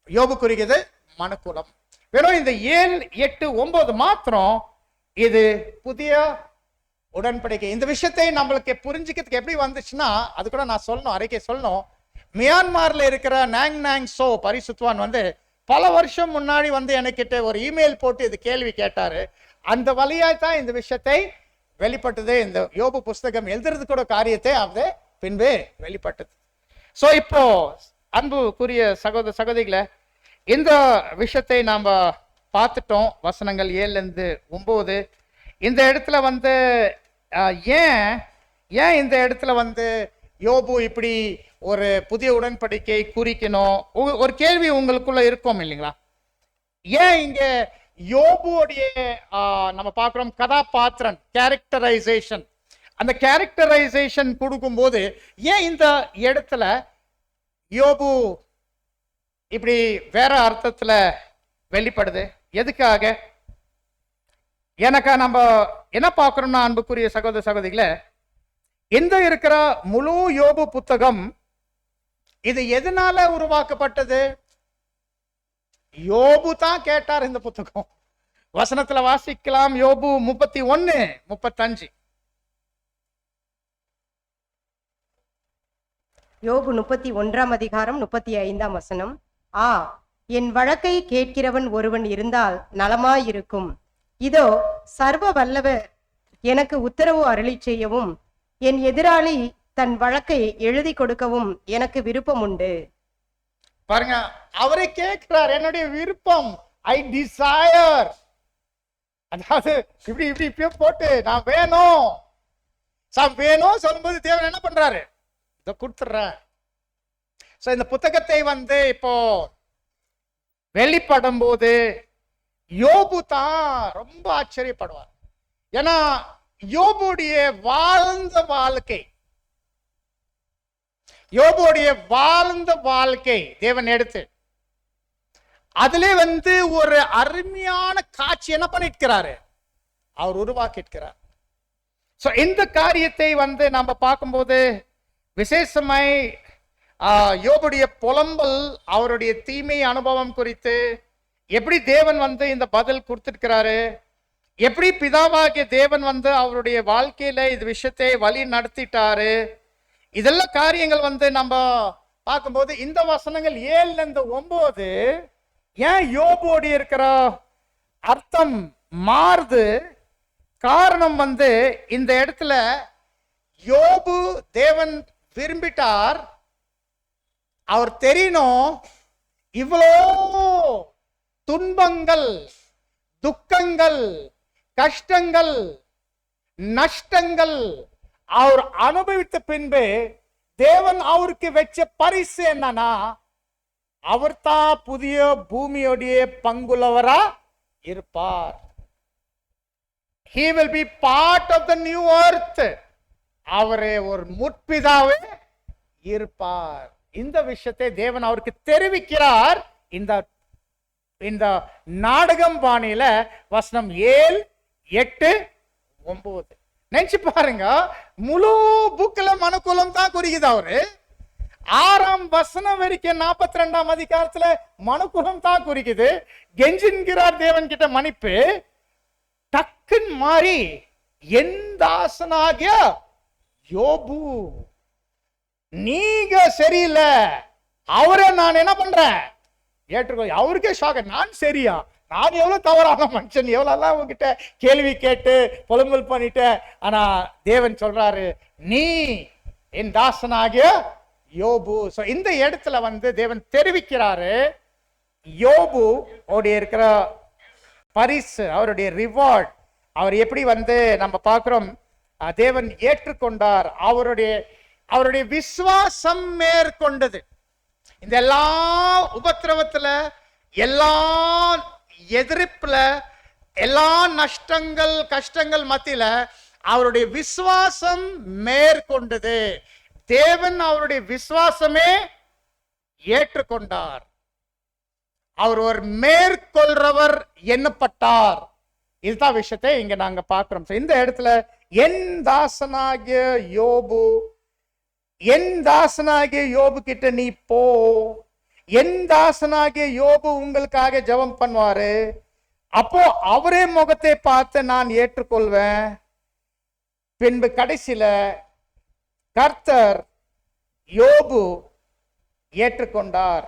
யோபு குறிக்குது மனுக்குலம். வெறும் இந்த 7, 8, 9 மாத்திரம் இது புதிய உடன்படிக்கை. இந்த விஷயத்தை நம்மளுக்கு புரிஞ்சுக்கிறதுக்கு எப்படி வந்துச்சுன்னா, அது கூட நான் சொல்லணும், அறிக்கை சொல்லணும். மியான்மர்ல இருக்கிற நாங் சோ பரிசுத்வான் வந்து பல வருஷம் முன்னாடி வந்து எனக்கிட்ட ஒரு இமெயில் போட்டு இது கேள்வி கேட்டாரு. அந்த வழியாய் தான் இந்த விஷயத்தை வெளிப்பட்டது. இந்த யோபு புஸ்தகம் எழுதுறது கூட காரியத்தை அது பின்பு வெளிப்பட்டது. இப்போ அன்புக்குரிய சகோதர சகோதரிகளை, இந்த விஷயத்தை நாம பார்த்துட்டோம். வசனங்கள் 7 இருந்து 9. இந்த இடத்துல வந்து ஏன் ஏன் இந்த இடத்துல வந்து யோபு இப்படி ஒரு புதிய உடன்படிக்கை குறிக்கணும்? ஒரு கேள்வி உங்களுக்குள்ள இருக்கும் இல்லைங்களா? ஏன் இங்க யோபுடைய நம்ம பார்க்கிறோம் கதாபாத்திரன் கேரக்டரைசேஷன், அந்த கேரக்டரைசேஷன் கொடுக்கும்போது ஏன் இந்த இடத்துல யோபு இப்படி வேற அர்த்தத்துல வெளிப்படுது? எதுக்காக? எனக்கு நம்ம என்ன பார்க்கிறோம்னா, அன்புக்குரிய சகோதர சகோதரிகளே, இந்த இருக்கிற முழு யோபு புத்தகம் இது எதனால உருவாக்கப்பட்டது? யோபு தான் கேட்டார் இந்த புத்தகம். வசனத்துல வாசிக்கலாம், யோபு 31:35. யோபு 31:35. ஆ, என் வழக்கை கேட்கிறவன் ஒருவன் இருந்தால் நலமாயிருக்கும். இதோ சர்வ வல்லவர் எனக்கு உத்தரவு அருளி செய்யவும் என் எதிராளி தன் வழக்கை எழுதி கொடுக்கவும் எனக்கு விருப்பம் உண்டு. பாருங்க, அவரை கேட்கிறார், என்னுடைய விருப்பம், ஐ டிசையர். அதாவது இப்படி இப்படி இப்படியே போட்டு நான் வேணும் வேணும் சொல்லும்போது தேவன் என்ன பண்றாரு? இதை கொடுத்துட்றேன். இந்த புத்தகத்தை வந்து இப்போ வெளிப்படும் போது யோபு தான் ரொம்ப ஆச்சரியப்படுவார். ஏன்னா யோபுடைய வாழ்ந்த வாழ்க்கை தேவன் எடுத்து அதிலே வந்து ஒரு அருமையான காட்சி என்ன பண்ணிருக்கிறாரு? அவர் உருவாக்கியிருக்கிறார். இந்த காரியத்தை வந்து நம்ம பார்க்கும்போது விசேஷமாய் யோபுடைய புலம்பல், அவருடைய தீமை அனுபவம் குறித்து எப்படி தேவன் வந்து இந்த பதில் கொடுத்திருக்கிறாரு, எப்படி பிதாவாகிய தேவன் வந்து அவருடைய வாழ்க்கையில இது விஷயத்தை வழி நடத்திட்டாரு, இதெல்லாம் காரியங்கள் வந்து நம்ம பார்க்கும்போது இந்த வசனங்கள் 7-9 ஏன் யோபுடைய இருக்கிற அர்த்தம் மாறுது? காரணம் வந்து இந்த இடத்துல யோபு தேவன் விரும்பிட்டார், அவர் தெரியணும் இவ்வளோ துன்பங்கள், துக்கங்கள், கஷ்டங்கள், நஷ்டங்கள் அவர் அனுபவித்த பின்பு தேவன் அவருக்கு வச்ச பரிசு என்னன்னா, அவர் தான் புதிய பூமியோடைய பங்குள்ளவரா இருப்பார். He will be part of the new earth. அவரே ஒரு முற்பிதாவே இருப்பார். இந்த விஷயத்தை தேவன் அவருக்கு தெரிவிக்கிறார். இந்த நாடகம் பாணியில வசனம் 7, 8, 9 நினைச்சு பாருங்க. முழு புக்ல மனுக்குலம் தான் குறிக்குது. அவரு 6ஆம் வசனம் வரைக்கும் 42ஆம் அதிகாரத்துல மனுக்குலம் தான் குறிக்குது. கெஞ்சின்கிறார் தேவன் கிட்ட மன்னிப்பு. டக்குன்னு மாறி என் தாசனாகிய யோபு, நீங்க சரியில்லை, அவரை நான் என்ன பண்றேன் ஏற்றுக்கொள்ள. அவருக்கே ஷாக், நான் சரியா? நான் எவ்வளவு தவறான மனுஷன், எவ்வளவு உங்ககிட்ட கேள்வி கேட்டு புலம்பல் பண்ணிட்டேன். ஆனா தேவன் சொல்றாரு, நீ என் தாசனாகிய யோபு. இந்த இடத்துல வந்து தேவன் தெரிவிக்கிறாரு யோபு அவருடைய இருக்கிற பரிசு, அவருடைய ரிவார்ட், அவர் எப்படி வந்து நம்ம பார்க்கிறோம் தேவன் ஏற்றுக்கொண்டார். அவருடைய விசுவாசம் மேற்கொண்டது. இந்த எல்லா உபத்திரவத்துல, எல்லா எதிர்ப்புல, எல்லா நஷ்டங்கள் கஷ்டங்கள் மத்தியில அவருடைய விசுவாசம் மேற்கொண்டது. தேவன் அவருடைய விசுவாசமே ஏற்றுக்கொண்டார். அவர் ஒரு மேற்கொள்றவர் எண்ணப்பட்டார். இதுதான் விஷயத்தை இங்க நாங்க பார்க்கிறோம். இந்த இடத்துல என் தாசனாகிய யோபு, என் தாசனாகிய யோபு கிட்ட நீ போ, என் தாசனாகிய யோபு உங்களுக்காக ஜெபம் பண்ணுவாரு, அப்போ அவரே முகத்தை பார்த்து நான் ஏற்றுக்கொள்வேன். பின்பு கடைசியில கர்த்தர் யோபு ஏற்றுக்கொண்டார்.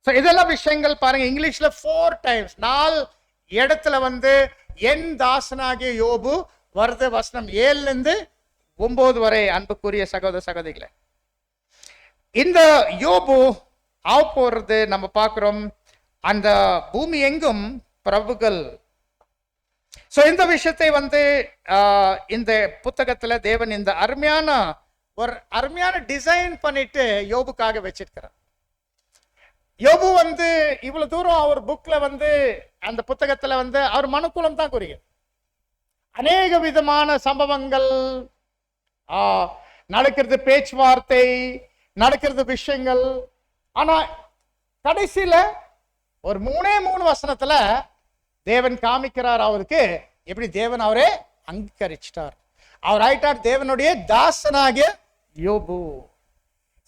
இதெல்லாம் விஷயங்கள் பாருங்க, இங்கிலீஷ்ல 4 times 4 இடத்துல வந்து என் தாசனாகிய யோபு வருது. வசனம் 7-9 வரை. அன்புக்குரிய சகோதர சகோதரிகளே, இந்த யோபு போறது நம்ம பார்க்கிறோம். அந்த பூமி எங்கும் பிரபுக்கள், சோ இந்த விஷயத்தை இந்த புத்தகத்துல தேவன் இந்த ஒரு அருமையான டிசைன் பண்ணிட்டு யோபுக்காக வச்சிருக்கிறார். யோபு இவ்வளவு தூரம் அவர் புக்ல அந்த புத்தகத்துல அவர் மனுக்குலம் தான் குறிக்கும். அநேக விதமான சம்பவங்கள் நடக்கிறது, பேச்சுவார்த்தை நடக்கிறது, விஷயங்கள். ஆனா கடைசியில ஒரு 3 வசனத்துல தேவன் காமிக்கிறார் அவருக்கு எப்படி தேவன் அவரே அங்கீகரிச்சிட்டார். அவர் ஆயிட்டார் தேவனுடைய தாசனாகிய யோபு.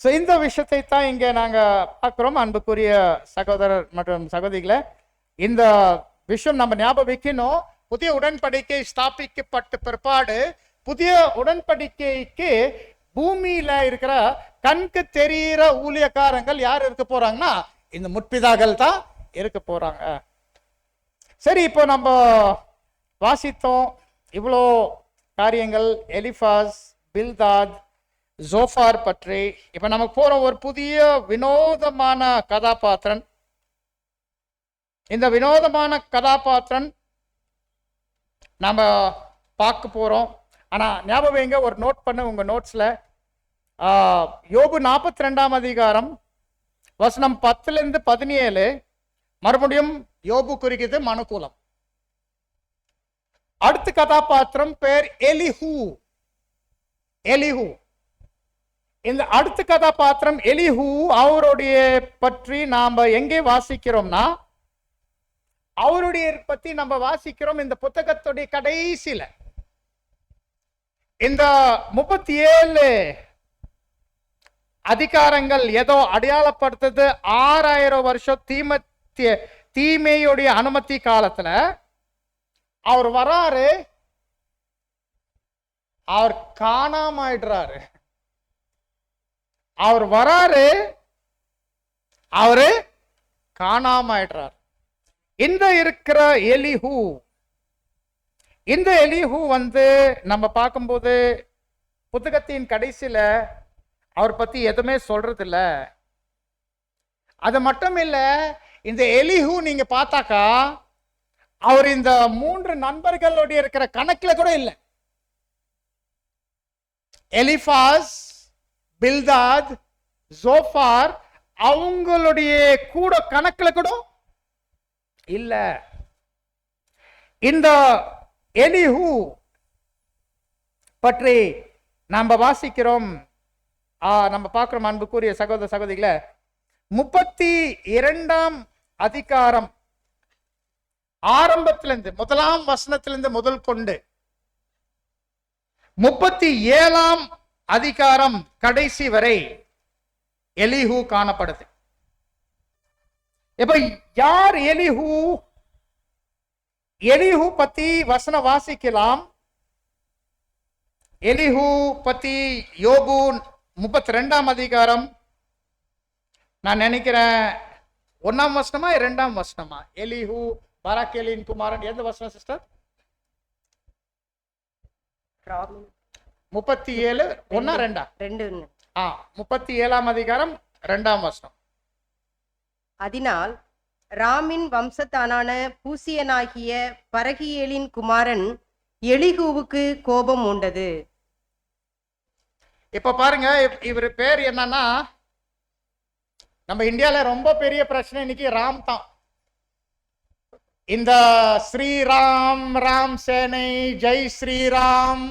சோ இந்த விஷயத்தை தான் இங்க நாங்க பார்க்கிறோம். அன்புக்குரிய சகோதரர் மற்றும் சகோதரிகளை, இந்த விஷயம் நம்ம ஞாபகம் வைக்கணும். புதிய உடன்படிக்கை ஸ்தாபிக்கப்பட்ட பிற்பாடு புதிய உடன்படிக்கைக்கு பூமியில இருக்கிற கண்ணுக்கு தெரிகிற ஊழியக்காரங்கள் யார் இருக்க போறாங்கன்னா இந்த முற்பிதாக்கள் தான் இருக்க போறாங்க. சரி, இப்போ நம்ம வாசித்தோம் இவ்வளோ காரியங்கள் எலிஃபாஸ், பில்தாத், ஜோஃபார் பற்றி. இப்ப நமக்கு போற ஒரு புதிய வினோதமான கதாபாத்திரன். இந்த வினோதமான கதாபாத்திரன் நம்ம பார்க்க போறோம். ஆனா ஞாபகம் வைங்க, ஒரு நோட் பண்ண உங்க நோட்ஸ்ல யோபு 42ஆம் அதிகாரம் வசனம் 10-17 மறுபடியும் யோபு குறிக்கிறது மனுக்குலம். அடுத்த கதாபாத்திரம் பேர் எலிஹூ. இந்த அடுத்த கதாபாத்திரம் எலிஹூ அவருடைய பற்றி நாம எங்கே வாசிக்கிறோம்னா, அவருடைய பத்தி நம்ம வாசிக்கிறோம் இந்த புத்தகத்துடைய கடைசியில. இந்த 37 அதிகாரங்கள் ஏதோ அடையாளப்படுத்துறது 6000 வருஷம் தீமையுடைய அனுமதி காலத்துல அவர் வராரு, அவர் காணாம அவர் வராரு, அவரு காணாம இந்த இருக்கிற எலிஹூ, இந்த எலிஹூ நம்ம பார்க்கும்போது புத்தகத்தின் கடைசியில அவர் பத்தி எதுவுமே சொல்றது இல்ல. அது மட்டும் இல்ல, இந்த எலிஹூ நீங்க பார்த்தாக்கா அவர் இந்த 3 நண்பர்களுடைய இருக்கிற கணக்குல கூட இல்லை. எலிஃபாஸ், பில்தாத், ஜோஃபார் அவங்களுடைய கூட கணக்குல கூட இல்ல. இந்த எலிஹூ பற்றி நம்ம வாசிக்கிறோம், நம்ம பார்க்கிறோம். அன்புக்குரிய சகோதர சகோதரிகளை, 32ஆம் அதிகாரம் ஆரம்பத்திலிருந்து 1ஆம் வசனத்திலிருந்து முதல் கொண்டு 37ஆம் அதிகாரம் கடைசி வரை எலிஹூ காணப்படுது. இப்ப யார் எலிஹூ? எலிஹூ பத்தி வசனம் வாசிக்கலாம். எலிஹூ பத்தி யோபு 32ஆம் அதிகாரம், நான் நினைக்கிறேன் 1ஆம் வசனமா 2ஆம் வசனமா? எலிஹூ பராக்கேலின் குமாரன், எந்த வசனம் சிஸ்டர்? 37 1 2 37ஆம் அதிகாரம் 2ஆம் வசனம். அதனால் ராமின் வம்சத்தானான பூசியனாகிய பரகியேலின் குமாரன் எலிகூவுக்கு கோபம் உண்டது. இப்ப பாருங்க, இவர் பேர் என்னன்னா, நம்ம இந்தியால ரொம்ப பெரிய பிரச்சனை இன்னைக்கு ராம் தான். இந்த ஸ்ரீராம், ராம் சேனை, ஜெய் ஸ்ரீராம்.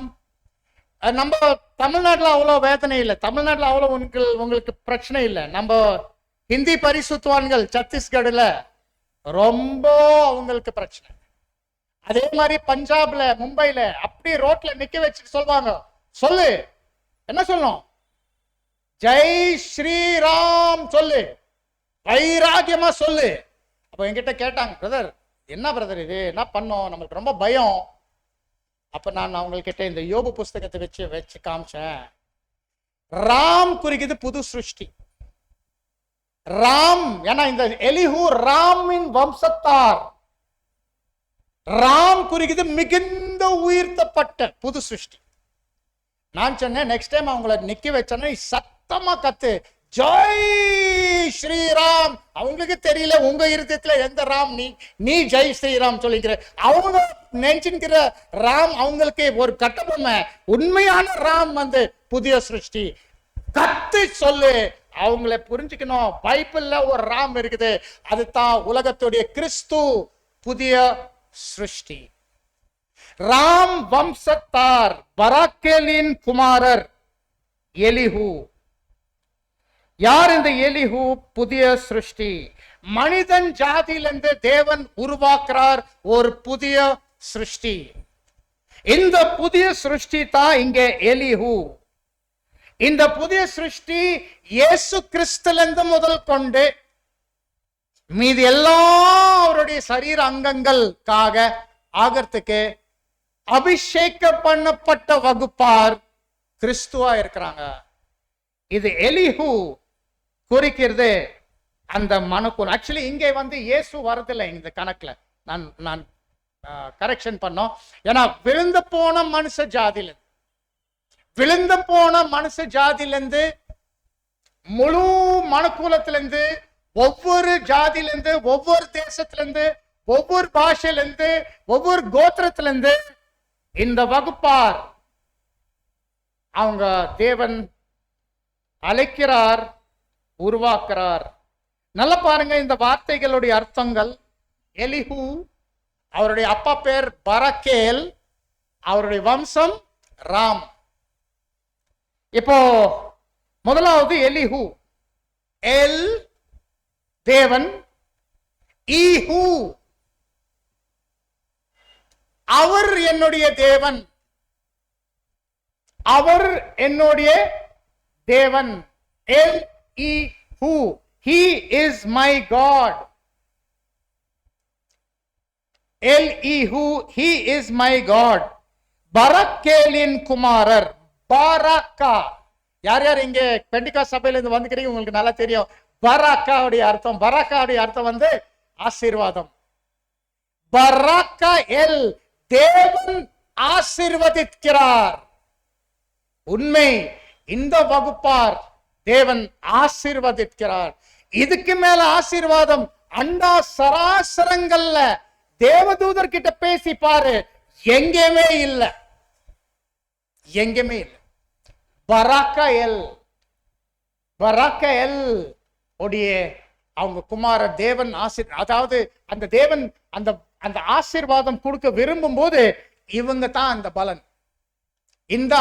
நம்ம தமிழ்நாட்டில் அவ்வளோ வேதனை இல்லை, தமிழ்நாட்டில் அவ்வளோ உங்களுக்கு பிரச்சனை இல்லை. நம்ம ஹிந்தி பரிசுத்தவான்கள் சத்தீஸ்கர்ல ரொம்ப அவங்களுக்கு பிரச்சனை. அதே மாதிரி பஞ்சாப்ல, மும்பைல அப்படி ரோட்ல நிக்க வச்சுட்டு சொல்லுவாங்க, சொல்லு, என்ன சொல்லணும்? ஜெய் ஸ்ரீராம் சொல்லு, வைராகியமா சொல்லு. அப்போ என்கிட்ட கேட்டாங்க, பிரதர் என்ன பிரதர் இது, என்ன பண்ணோம், நம்மளுக்கு ரொம்ப பயம். அப்ப நான் அவங்கக்கிட்ட இந்த யோபு புஸ்தகத்தை வச்சு காமிச்சேன். ராம் குறிக்குது புது சிருஷ்டி. ராம், ஏன்னா இந்த எலிஹூ ராமின் வம்சத்தார். ராம் குறிக்குது மிகுந்த உயர்த்தப்பட்ட புது சிருஷ்டி. நான் சொன்னேன், நெக்ஸ்ட் டைம் அவங்கள நிக்க வச்சேன்னா சத்தமா கத்து, ஜெய் ஸ்ரீராம். அவங்களுக்கு தெரியல உங்க இருதயத்துல எந்த ராம். நீ ஜெய் ஸ்ரீராம் சொல்லிக்கிற. அவங்க நினைச்சுக்கிற ராம் அவங்களுக்கு ஒரு கட்டபொம்மை. உண்மையான ராம் வந்து புதிய சிருஷ்டி. கத்து சொல்லு, அவங்கள புரிஞ்சுக்கணும். பைபிள்ல ஒரு ராம் இருக்குது, அதுதான் உலகத்துடைய கிறிஸ்து, புதிய சிருஷ்டி. ராம் வம்சத்தார் பராக்கேலின் குமாரர் எலிஹு. யார் இந்த எலிஹு? புதிய சிருஷ்டி. மனிதன் ஜாதியிலிருந்து தேவன் உருவாக்குறார் ஒரு புதிய சிருஷ்டி. இந்த புதிய சிருஷ்டி தான் இங்கே எலிஹு. இந்த புதிய சிருஷ்டி இயேசு கிறிஸ்துவிலிருந்து முதல் கொண்டு மீதி எல்லாம் அவருடைய சரீர அங்கங்களுக்காக ஆகிறதுக்கு அபிஷேகம் பண்ணப்பட்ட வகுப்பார் கிறிஸ்துவா இருக்கிறாங்க. இது எலிஹு குறிக்கிறது அந்த மனுக்குள். ஆக்சுவலி இங்கே வந்து இயேசு வரதில்லை இந்த கணக்குல. நான் கரெக்ஷன் பண்ணோம். ஏன்னா விழுந்து போன மனுஷ ஜாதியிலிருந்து முழு மனுக்குலத்திலிருந்து ஒவ்வொரு ஜாதியிலிருந்து ஒவ்வொரு தேசத்திலிருந்து ஒவ்வொரு பாஷையிலிருந்து ஒவ்வொரு கோத்திரத்திலிருந்து இந்த வகுப்பார் அவங்க தேவன் அழைக்கிறார், உருவாக்குறார். நல்ல பாருங்க இந்த வார்த்தைகளுடைய அர்த்தங்கள். எலிஹு, அவருடைய அப்பா பேர் பரக்கேல், அவருடைய வம்சம் ராம். இப்போ முதலாவது எலிஹு. எல் தேவன், ஈஹு அவர் என்னுடைய தேவன், அவர் என்னுடைய தேவன். L E who, he is my God. L E who, he is my God. பரக்கேலின் குமாரர். பராக்கா. யார் யார் இங்க பெண்டிகா சபையில இருந்து வந்துக்கிறீங்க உங்களுக்கு நல்லா தெரியும். பராக்காவுடைய அர்த்தம், பராக்காவுடைய அர்த்தம் வந்து ஆசீர்வாதம். பராக்கா எல், தேவன் ஆசீர்வதிக்கிறார். உண்மை, இந்த வகுப்பார் தேவன் ஆசீர்வதிக்கிறார். இதுக்கு மேல ஆசீர்வாதம் அண்டா சராசரங்கள்ல தேவதூதர் கிட்ட பேசி பாரு, எங்கேயுமே இல்லை, எங்கேயுமே இல்லை. பராக்கா எல் உடைய அவங்க குமார தேவன் அதாவது அந்த தேவன் அந்த ஆசீர்வாதம் கொடுக்க விரும்பும் போது இவங்க தான் அந்த பலன்.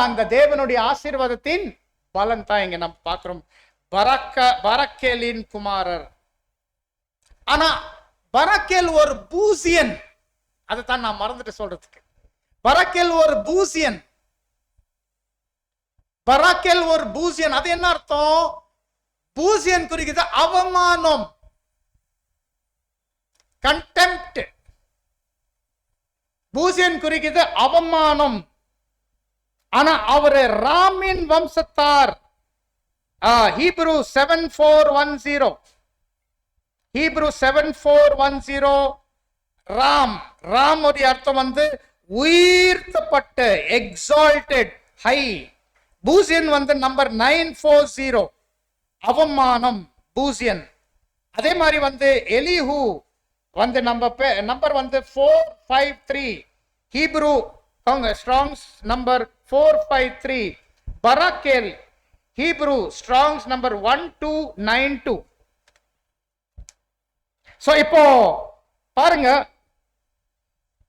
அந்த தேவனுடைய ஆசீர்வாதத்தின் பலன் தான் இங்க நம்ம பார்க்கிறோம். பரக்கேலின் குமாரர். ஆனா பரக்கேல் ஒரு பூசியன். அதைத்தான் நான் மறந்துட்டு சொல்றதுக்கு. பரக்கேல் ஒரு பூசியன். பரக்கேல் ஒரு பூசியன். அது என்ன அர்த்தம்? பூசியன் குறிக்கிறது அவமானம், கண்டெம்ப்ட். பூசியன் குறிக்கிறது அவமானம். ஆனா அவரு ராமின் வம்சத்தார். ஹீப்ரு 7410, ஹீப்ரு 7410 ராம் உடைய அர்த்தம் வந்து உயர்த்தப்பட்ட, எக்ஸால்டட், ஹை. பூசியன் வந்து நம்பர் 940, அவமானம், பூசியன். அதே மாதிரி வந்து எலிஹு வந்து நம்பர் வந்து 453, Hebrew ஸ்ட்ராங்ஸ் number 453. பராக்கேல் Hebrew ஸ்ட்ராங்ஸ் number 1292. So இப்போ பாருங்க,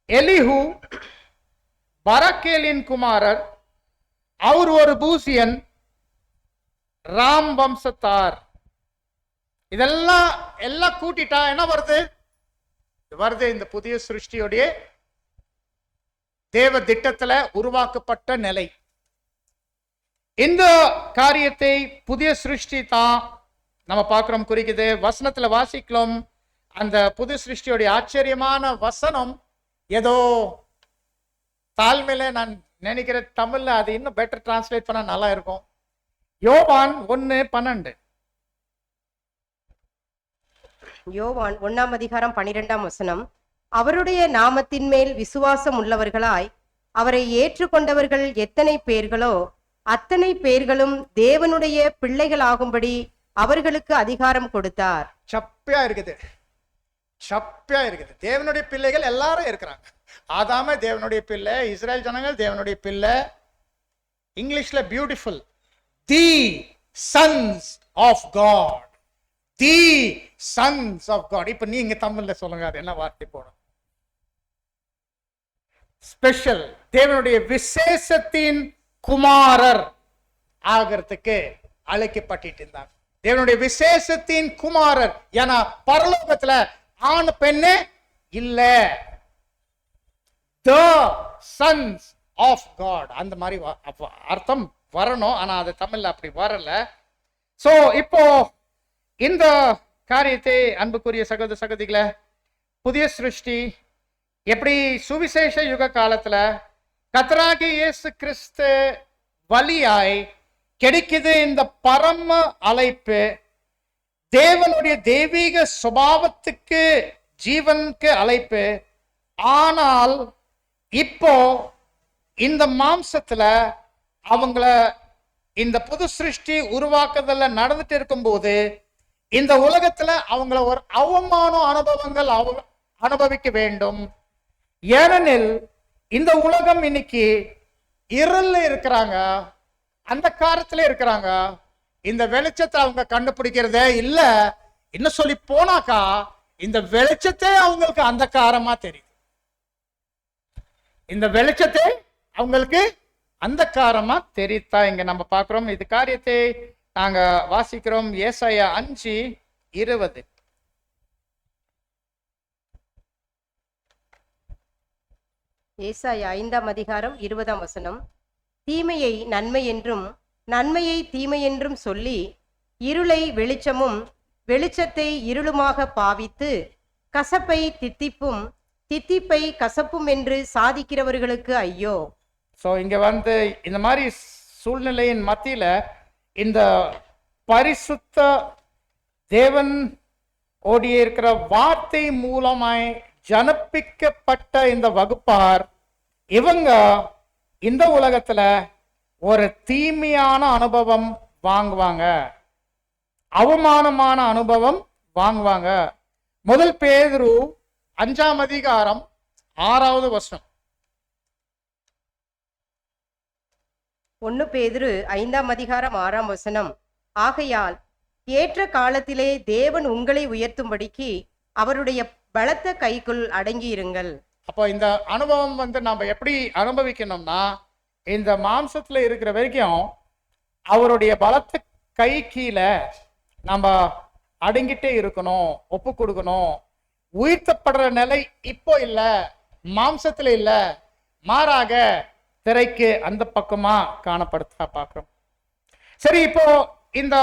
எலிஹு பராக்கேலின் குமாரர், அவர் ஒரு பூசியன், ராம் வம்சத்தார். இதெல்லாம் கூட்டிட்டா என்ன வருது? இந்த புதிய சிருஷ்டியுடைய தேவ திட்டத்துல உருவாக்கப்பட்ட நிலை. இந்த காரியத்தை புதிய சிருஷ்டி தான் நம்ம பார்க்கிறோம் குறிக்குது. வசனத்துல வாசிக்கலாம். அந்த புதிய சிருஷ்டியுடைய ஆச்சரியமான வசனம் ஏதோ தாழ்மையில நான் நினைக்கிறேன் தமிழ்ல அது இன்னும் பெட்டர் டிரான்ஸ்லேட் பண்ணா நல்லா இருக்கும். யோவான் 1:12. யோவான் 1:12 அவருடைய நாமத்தின் மேல் விசுவாசம் உள்ளவர்களாய் அவரை ஏற்றுக்கொண்டவர்கள் எத்தனை பேர்களோ அத்தனை பேர்களும் தேவனுடைய பிள்ளைகளாகும்படி அவர்களுக்கு அதிகாரம் கொடுத்தார். சப்பையா இருக்குது, சப்பையா இருக்குது. தேவனுடைய பிள்ளைகள் எல்லாரும் இருக்கிறாங்க. ஆதாம தேவனுடைய பிள்ளை, இஸ்ரேல் ஜனங்கள் தேவனுடைய பிள்ளை. இங்கிலீஷ்ல beautiful, the sons of God, the sons of God. இப்ப நீங்க தமிழ்ல சொல்லுங்க, அது என்ன வார்த்தை போடும்? ஸ்பெஷல், தேவனுடைய விசேஷத்தின் குமாரர் ஆகிறதுக்கு அழைக்கப்பட்டு இருந்தாங்க. தேவனுடைய விசேஷத்தின் குமாரர். ஏன்னா பரலோகத்துல ஆண் பெண்ணே இல்ல, the sons of God அந்த மாதிரி அர்த்தம் வரணும். ஆனா அது தமிழ்ல அப்படி வரல. சோ இப்போ இந்த காரியத்தை அன்புக்குரிய சகோதர சகோதரிகளே, புதிய சிருஷ்டி எப்படி சுவிசேஷ யுக காலத்துல கர்த்தராகிய இயேசு கிறிஸ்து வழியாய் கிடைக்குது இந்த பரம அழைப்பு, தேவனுடைய தெய்வீக சுபாவத்துக்கு ஜீவனுக்கு அழைப்பு. ஆனால் இப்போ இந்த மாம்சத்துல அவங்கள இந்த புது சிருஷ்டி உருவாக்குதல்ல நடந்துட்டு இருக்கும்போது இந்த உலகத்துல அவங்கள ஒரு அவமான அனுபவங்கள் அனுபவிக்க வேண்டும். ஏனெனில் இந்த உலகம் இன்னைக்கு இருள்ல இருக்கிறாங்க, அந்த காலத்துல இருக்கிறாங்க. இந்த வெளிச்சத்தை அவங்க கண்டுபிடிக்கிறதே இல்ல. இன்னும் சொல்லி போனாக்கா இந்த வெளிச்சத்தை அவங்களுக்கு அந்த காரமா தெரியும். இந்த வெளிச்சத்தை அவங்களுக்கு அந்த காரமா தெரியுதா இங்க நம்ம பார்க்கிறோம். இது காரியத்தை நாங்க வாசிக்கிறோம். ஏசாயா 5:20. ஏசாயா 5:20. தீமையை நன்மை என்றும் நன்மையை தீமை என்றும் சொல்லி இருளை வெளிச்சமும் வெளிச்சத்தை இருளுமாக பாவித்து கசப்பை தித்திப்பும் தித்திப்பை கசப்பும் என்று சாதிக்கிறவர்களுக்கு ஐயோ. சோ இங்க இந்த மாதிரி சூழ்நிலையின் மத்தியில இந்த பரிசுத்த தேவன் ஓடிய இருக்கிற வார்த்தை மூலமாய் ஜனப்பிக்கப்பட்ட இந்த வகுப்பார் இவங்க இந்த உலகத்துல ஒரு தீமையான அனுபவம் வாங்குவாங்க, அவமானமான அனுபவம் வாங்குவாங்க. முதல் பேதுரு 5:6 1 பேதுரு 5:6. ஆகையால் ஏற்ற காலத்திலே தேவன் உங்களை உயர்த்தும்படிக்கு அவருடைய பலத்த கைக்குள் அடங்கியிருங்கள். அப்போ இந்த அனுபவம் நாம எப்படி அனுபவிக்கணும்னா, இந்த மாம்சத்துல இருக்கிற வரைக்கும் அவருடைய பலத்த கை கீழே நம்ம அடங்கிட்டே இருக்கணும், ஒப்பு கொடுக்கணும். உயர்த்தப்படுற நிலை இப்போ இல்ல, மாம்சத்துல இல்ல, மாறாக திரைக்கு அந்த பக்கமா காணப்படுத்த பார்க்கிறோம். சரி, இப்போ இந்த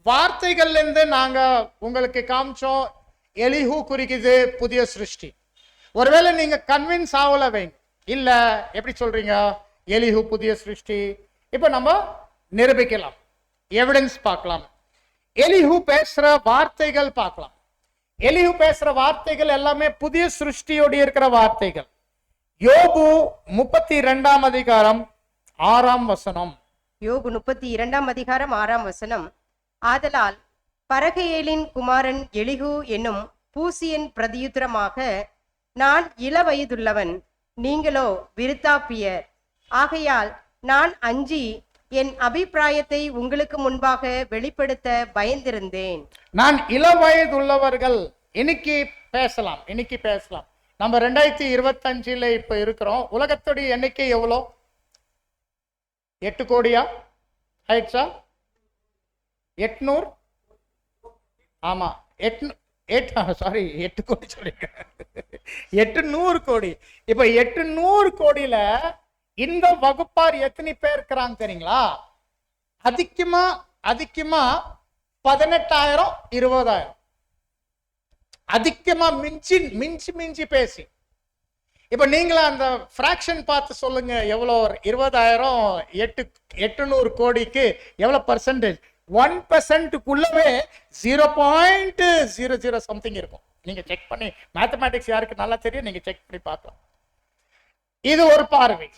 வார்த்தைகள்ல இருந்து நாங்க உங்களுக்கு காமிச்சோம். எலிஹூ குறிக்குது புதிய சிருஷ்டி. ஒருவேளை நீங்க கன்வின்ஸ் ஆகல வைங்க, இல்ல எப்படி சொல்றீங்க எலிஹூ புதிய சிருஷ்டி, இப்ப நம்ம நிரூபிக்கலாம், எவிடன்ஸ் பார்க்கலாம். எலிஹூ பேசுற வார்த்தைகள் பார்க்கலாம். எலிஹூ பேசுற வார்த்தைகள் எல்லாமே புதிய சிருஷ்டியோடு இருக்கிற வார்த்தைகள். யோபு 32:6. யோபு 32:6. ஆதலால் பரகேலின் குமாரன் எலிஹூ என்னும் பூசியன் பிரதியுத்தரமாக, நான் இளவயதுள்ளவன், நீங்களோ விருத்தாப்பியர். ஆகையால் நான் அஞ்சி என் அபிப்பிராயத்தை உங்களுக்கு முன்பாக வெளிப்படுத்த பயந்திருந்தேன். நான் இளவயதுள்ளவர்கள். இன்னைக்கு பேசலாம். நம்ம 2025 இப்ப இருக்கிறோம். உலகத்துடைய எண்ணிக்கை எவ்வளோ? 8 கோடியா ஆயிடுச்சா? 800? ஆமா, 8 கோடி சொல்லிருக்க, 800 கோடி. இப்ப 800 கோடியில இந்த வகுப்பார் எத்தனை பேர் இருக்கிறாங்க தெரியுங்களா? அதிகமா 18,000 20,000. அதிகமா மிஞ்சி பேசி. இப்ப நீங்களா அந்த பிராக்ஷன் பார்த்து சொல்லுங்க, எவ்வளோ? 20,000 800 கோடிக்கு எவ்வளவு பர்சன்டேஜ்? 1%க்குள்ளவே 0.00 சம்திங் இருக்கும். நீங்க செக் பண்ணி, மேத்தமேட்டிக்ஸ் யாருக்கு நல்லா தெரியும், நீங்க செக் பண்ணி பார்க்கலாம். இது ஒரு பார்வை.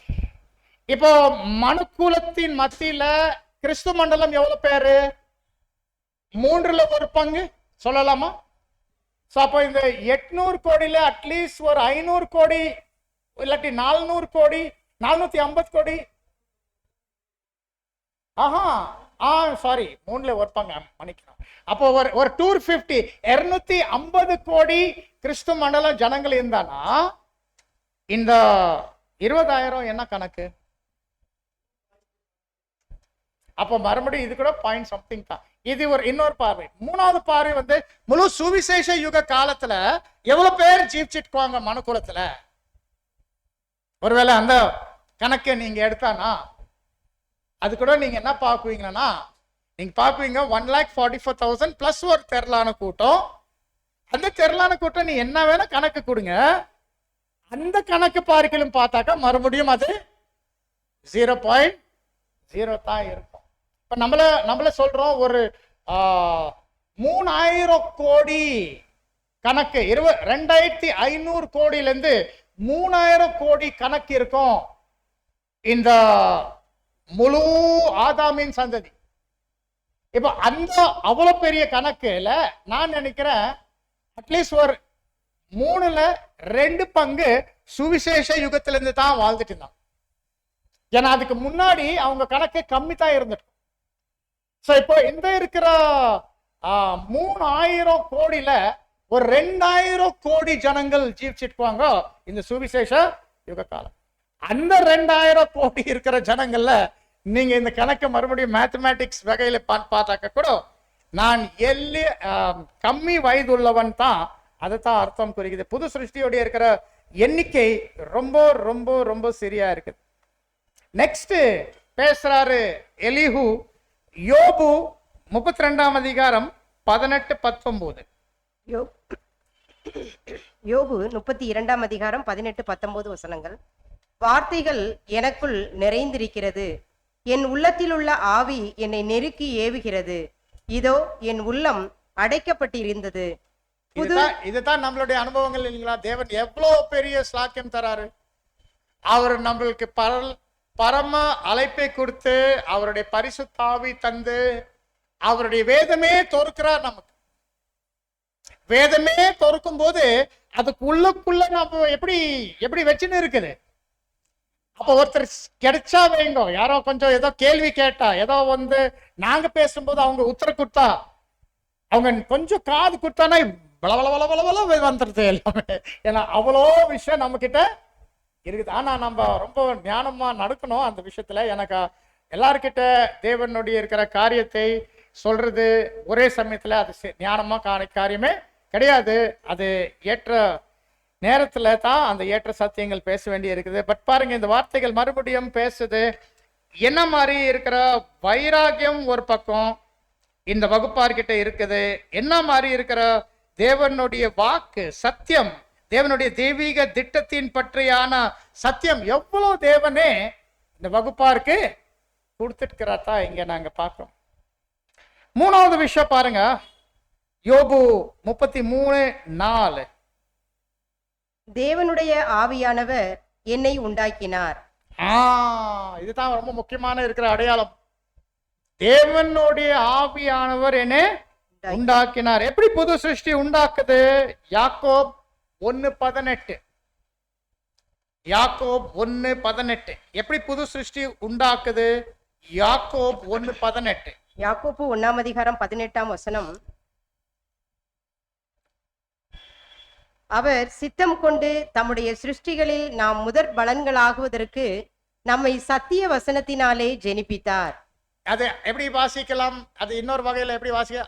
இப்போ மனுக்குலத்தின் மத்தியில கிறிஸ்து மண்டலம் எவ்வளவு பேரு? மூன்றுல ஒரு பங்கு சொல்லலாமா? சோ அப்போ இந்த 800 கோடியில அட்லீஸ்ட் ஒரு 500 கோடி இல்லாட்டி 400 கோடி 450 கோடி சாரி, மூணுல ஒரு பங்கு மன்னிக்கணும். அப்போ ஒரு 250 கோடி கிறிஸ்து மண்டலம் ஜனங்கள் இருந்தானா இந்த 20,000 என்ன கணக்கு? அப்போ மறுபடியும் இது கூட பாயிண்ட் சம்திங் தான். இது ஒரு இன்னொரு பார்வை. மூணாவது பார்வை வந்து முழு சுவிசேஷ யுக காலத்துல எவ்வளவு பேர் ஜீவிச்சிருக்காங்க மனுக்குலத்துல. ஒருவேளை அந்த கணக்கை நீங்க எடுத்தானா அது கூட நீங்க என்ன பாக்குவீங்கன்னா, நீங்க பாக்குவீங்க 1,44,000 பிளஸ் ஒரு திரளான கூட்டம். அந்த திரளான கூட்டம் நீ என்ன வேணா கணக்கு கொடுங்க, அந்த கணக்கு பார்க்கலும் பார்த்தாக்கா மறுபடியும் அது 0.0 தான் இருக்கும். இப்ப நம்மள சொல்றோம் ஒரு 3,000 கோடி கணக்கு 2,500 கோடியில இருந்து 3,000 கோடி கணக்கு இருக்கும் இந்த முழு ஆதாமின் சந்ததி. இப்ப அந்த அவ்வளவு பெரிய கணக்குல நான் நினைக்கிறேன் அட்லீஸ்ட் ஒரு 3/2 பங்கு சுவிசேஷ யுகத்திலிருந்து தான் வாழ்ந்துட்டு இருந்தாங்க. ஏன்னா அதுக்கு முன்னாடி அவங்க கணக்கு கம்மி தான் இருந்துட்டு. இப்போ இந்த இருக்கிற 3,000 கோடியில ஒரு 2,000 கோடி ஜனங்கள் ஜீவிச்சிருப்பாங்க இந்த சுவிசேஷ யுக காலம். அந்த 2,000 கோடி இருக்கிற ஜனங்கள்ல நீங்க இந்த கணக்கு மறுபடியும் மேத்தமேட்டிக்ஸ் வகையில பார்த்தாக்க கூட நான் கம்மி வயது உள்ளவன் தான் அதுதான் அர்த்தம் குறிக்குது. புது சிருஷ்டியோட இருக்கிற எண்ணிக்கை ரொம்ப ரொம்ப ரொம்ப சரியா இருக்குது. நெக்ஸ்ட் பேசுறாரு எலிஹு, யோபு 32ஆம் அதிகாரம் 18-19. யோபு 32ஆம் அதிகாரம் 18-19 வசனங்கள். வார்த்தைகள் எனக்குள் நிறைந்திருக்கிறது, என் உள்ளத்தில் உள்ள ஆவி என்னை நெருக்கி ஏவுகிறது. இதோ என் உள்ளம் அடைக்கப்பட்டிருந்தது. இதுதான் நம்மளுடைய அனுபவங்கள் இல்லைங்களா? தேவன் எவ்வளவு பெரிய ஸ்லாக்கியம் தராரு. அவர் நம்மளுக்கு பரம அழைப்பை கொடுத்து அவருடைய பரிசுத்த ஆவி தந்து அவருடைய வேதமே தொறுக்கிறார். நமக்கு வேதமே தொறுக்கும் போது அதுக்கு உள்ளுக்குள்ள நம்ம எப்படி வச்சுன்னு இருக்குது. அப்போ ஒருத்தர் கிடைச்சா வைங்க, யாரோ கொஞ்சம் ஏதோ கேள்வி கேட்டா, ஏதோ வந்து நாங்க பேசும்போது அவங்க உத்தர கொடுத்தா, அவங்க கொஞ்சம் காது கொடுத்தானா வந்துருது எல்லாமே. ஏன்னா அவ்வளோ விஷயம் நம்ம கிட்ட இருக்குது. ஆனா நம்ம ரொம்ப ஞானமா நடக்கணும் அந்த விஷயத்துல. எனக்கு எல்லார்கிட்ட தேவனுடைய இருக்கிற காரியத்தை சொல்றது ஒரே சமயத்துல அது ஞானமா காரியமே கிடையாது. அது ஏற்ற நேரத்துல தான் அந்த ஏற்ற சத்தியங்கள் பேச வேண்டி இருக்குது. பட் பாருங்க, இந்த வார்த்தைகள் மறுபடியும் பேசுது. என்ன மாதிரி இருக்கிற வைராகியம் ஒரு பக்கம் இந்த வகுப்பார்கிட்ட இருக்குது, என்ன மாதிரி இருக்கிற தேவனுடைய வாக்கு சத்தியம், தேவனுடைய தெய்வீக திட்டத்தின் பற்றியான சத்தியம் எவ்வளவு தேவனே இந்த வகுப்பாருக்கு கொடுத்துருக்கிறாத்தா இங்க நாங்க பார்க்கிறோம். மூணாவது விஷயம் பாருங்க, யோபு 33:4. தேவனுடைய ஆவியானவர் என்னை உண்டாக்கினார். இதுதான் ரொம்ப முக்கியமான இருக்கிற அடையாளம். தேவனுடைய ஆவியானவர் என்னை உண்டாக்கினார். எப்படி புது சிருஷ்டி உண்டாக்குது? யாக்கோப் 1:18. யாக்கோப் 1:18 எப்படி புது சிருஷ்டி உண்டாக்குது? யாக்கோப் 1:18. யாக்கோப்பு 1ஆம் அதிகாரம் 18ஆம் வசனம். அவர் சித்தம் கொண்டு தம்முடைய சிருஷ்டிகளில் நாம் முதற் பலன்களாகுவதற்கு நம்மை சத்திய வசனத்தினாலே ஜெனிப்பித்தார். அது எப்படி வாசிக்கலாம்? அது இன்னொரு வகையில எப்படி வாசிக்க?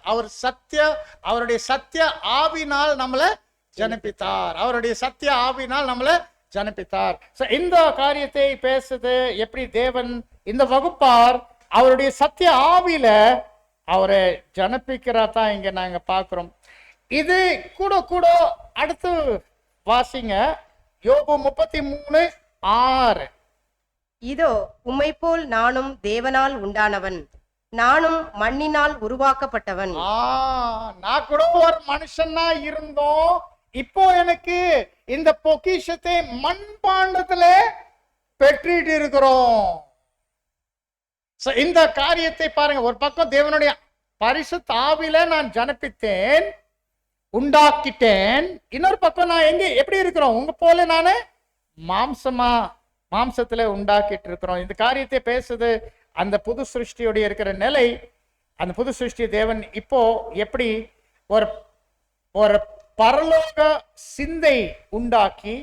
அவருடைய சத்திய ஆவினால் நம்மளை ஜனிப்பித்தார். அவருடைய சத்திய ஆவினால் நம்மளை ஜனிப்பித்தார். இந்த காரியத்தை பேசுது எப்படி தேவன் இந்த வகுப்பார் அவருடைய சத்திய ஆவியில அவரை ஜனிப்பிக்கிறதா இங்க நாங்க பாக்குறோம். இது கூட அடுத்து வாசிங்க, யோபு 33:6. இதோ உம்மை போல் நானும் தேவனால் உண்டானவன், நானும் மண்ணினால் உருவாக்கப்பட்டவன். நான் கூட ஒரு மனுஷனா இருந்தோம், இப்போ எனக்கு இந்த பொக்கிஷத்தை மண்பாண்டத்துல பெற்றிட்டு இருக்கிறோம். இந்த காரியத்தை பாருங்க, ஒரு பக்கம் தேவனுடைய பரிசுத்த ஆவியில நான் ஜனப்பித்தேன், உண்டாக்கிட்டேன். இன்னொரு பக்கம் நான் எப்படி இருக்கிறோம்? உங்க போல நானு மாம்சத்துல உண்டாக்கிட்டு இருக்கிறோம். இந்த காரியத்தை பேசுது அந்த புது சிருஷ்டியோடைய இருக்கிற நிலை. அந்த புது சிருஷ்டி தேவன் இப்போ எப்படி ஒரு ஒரு பரலோக சிந்தை உண்டாக்கி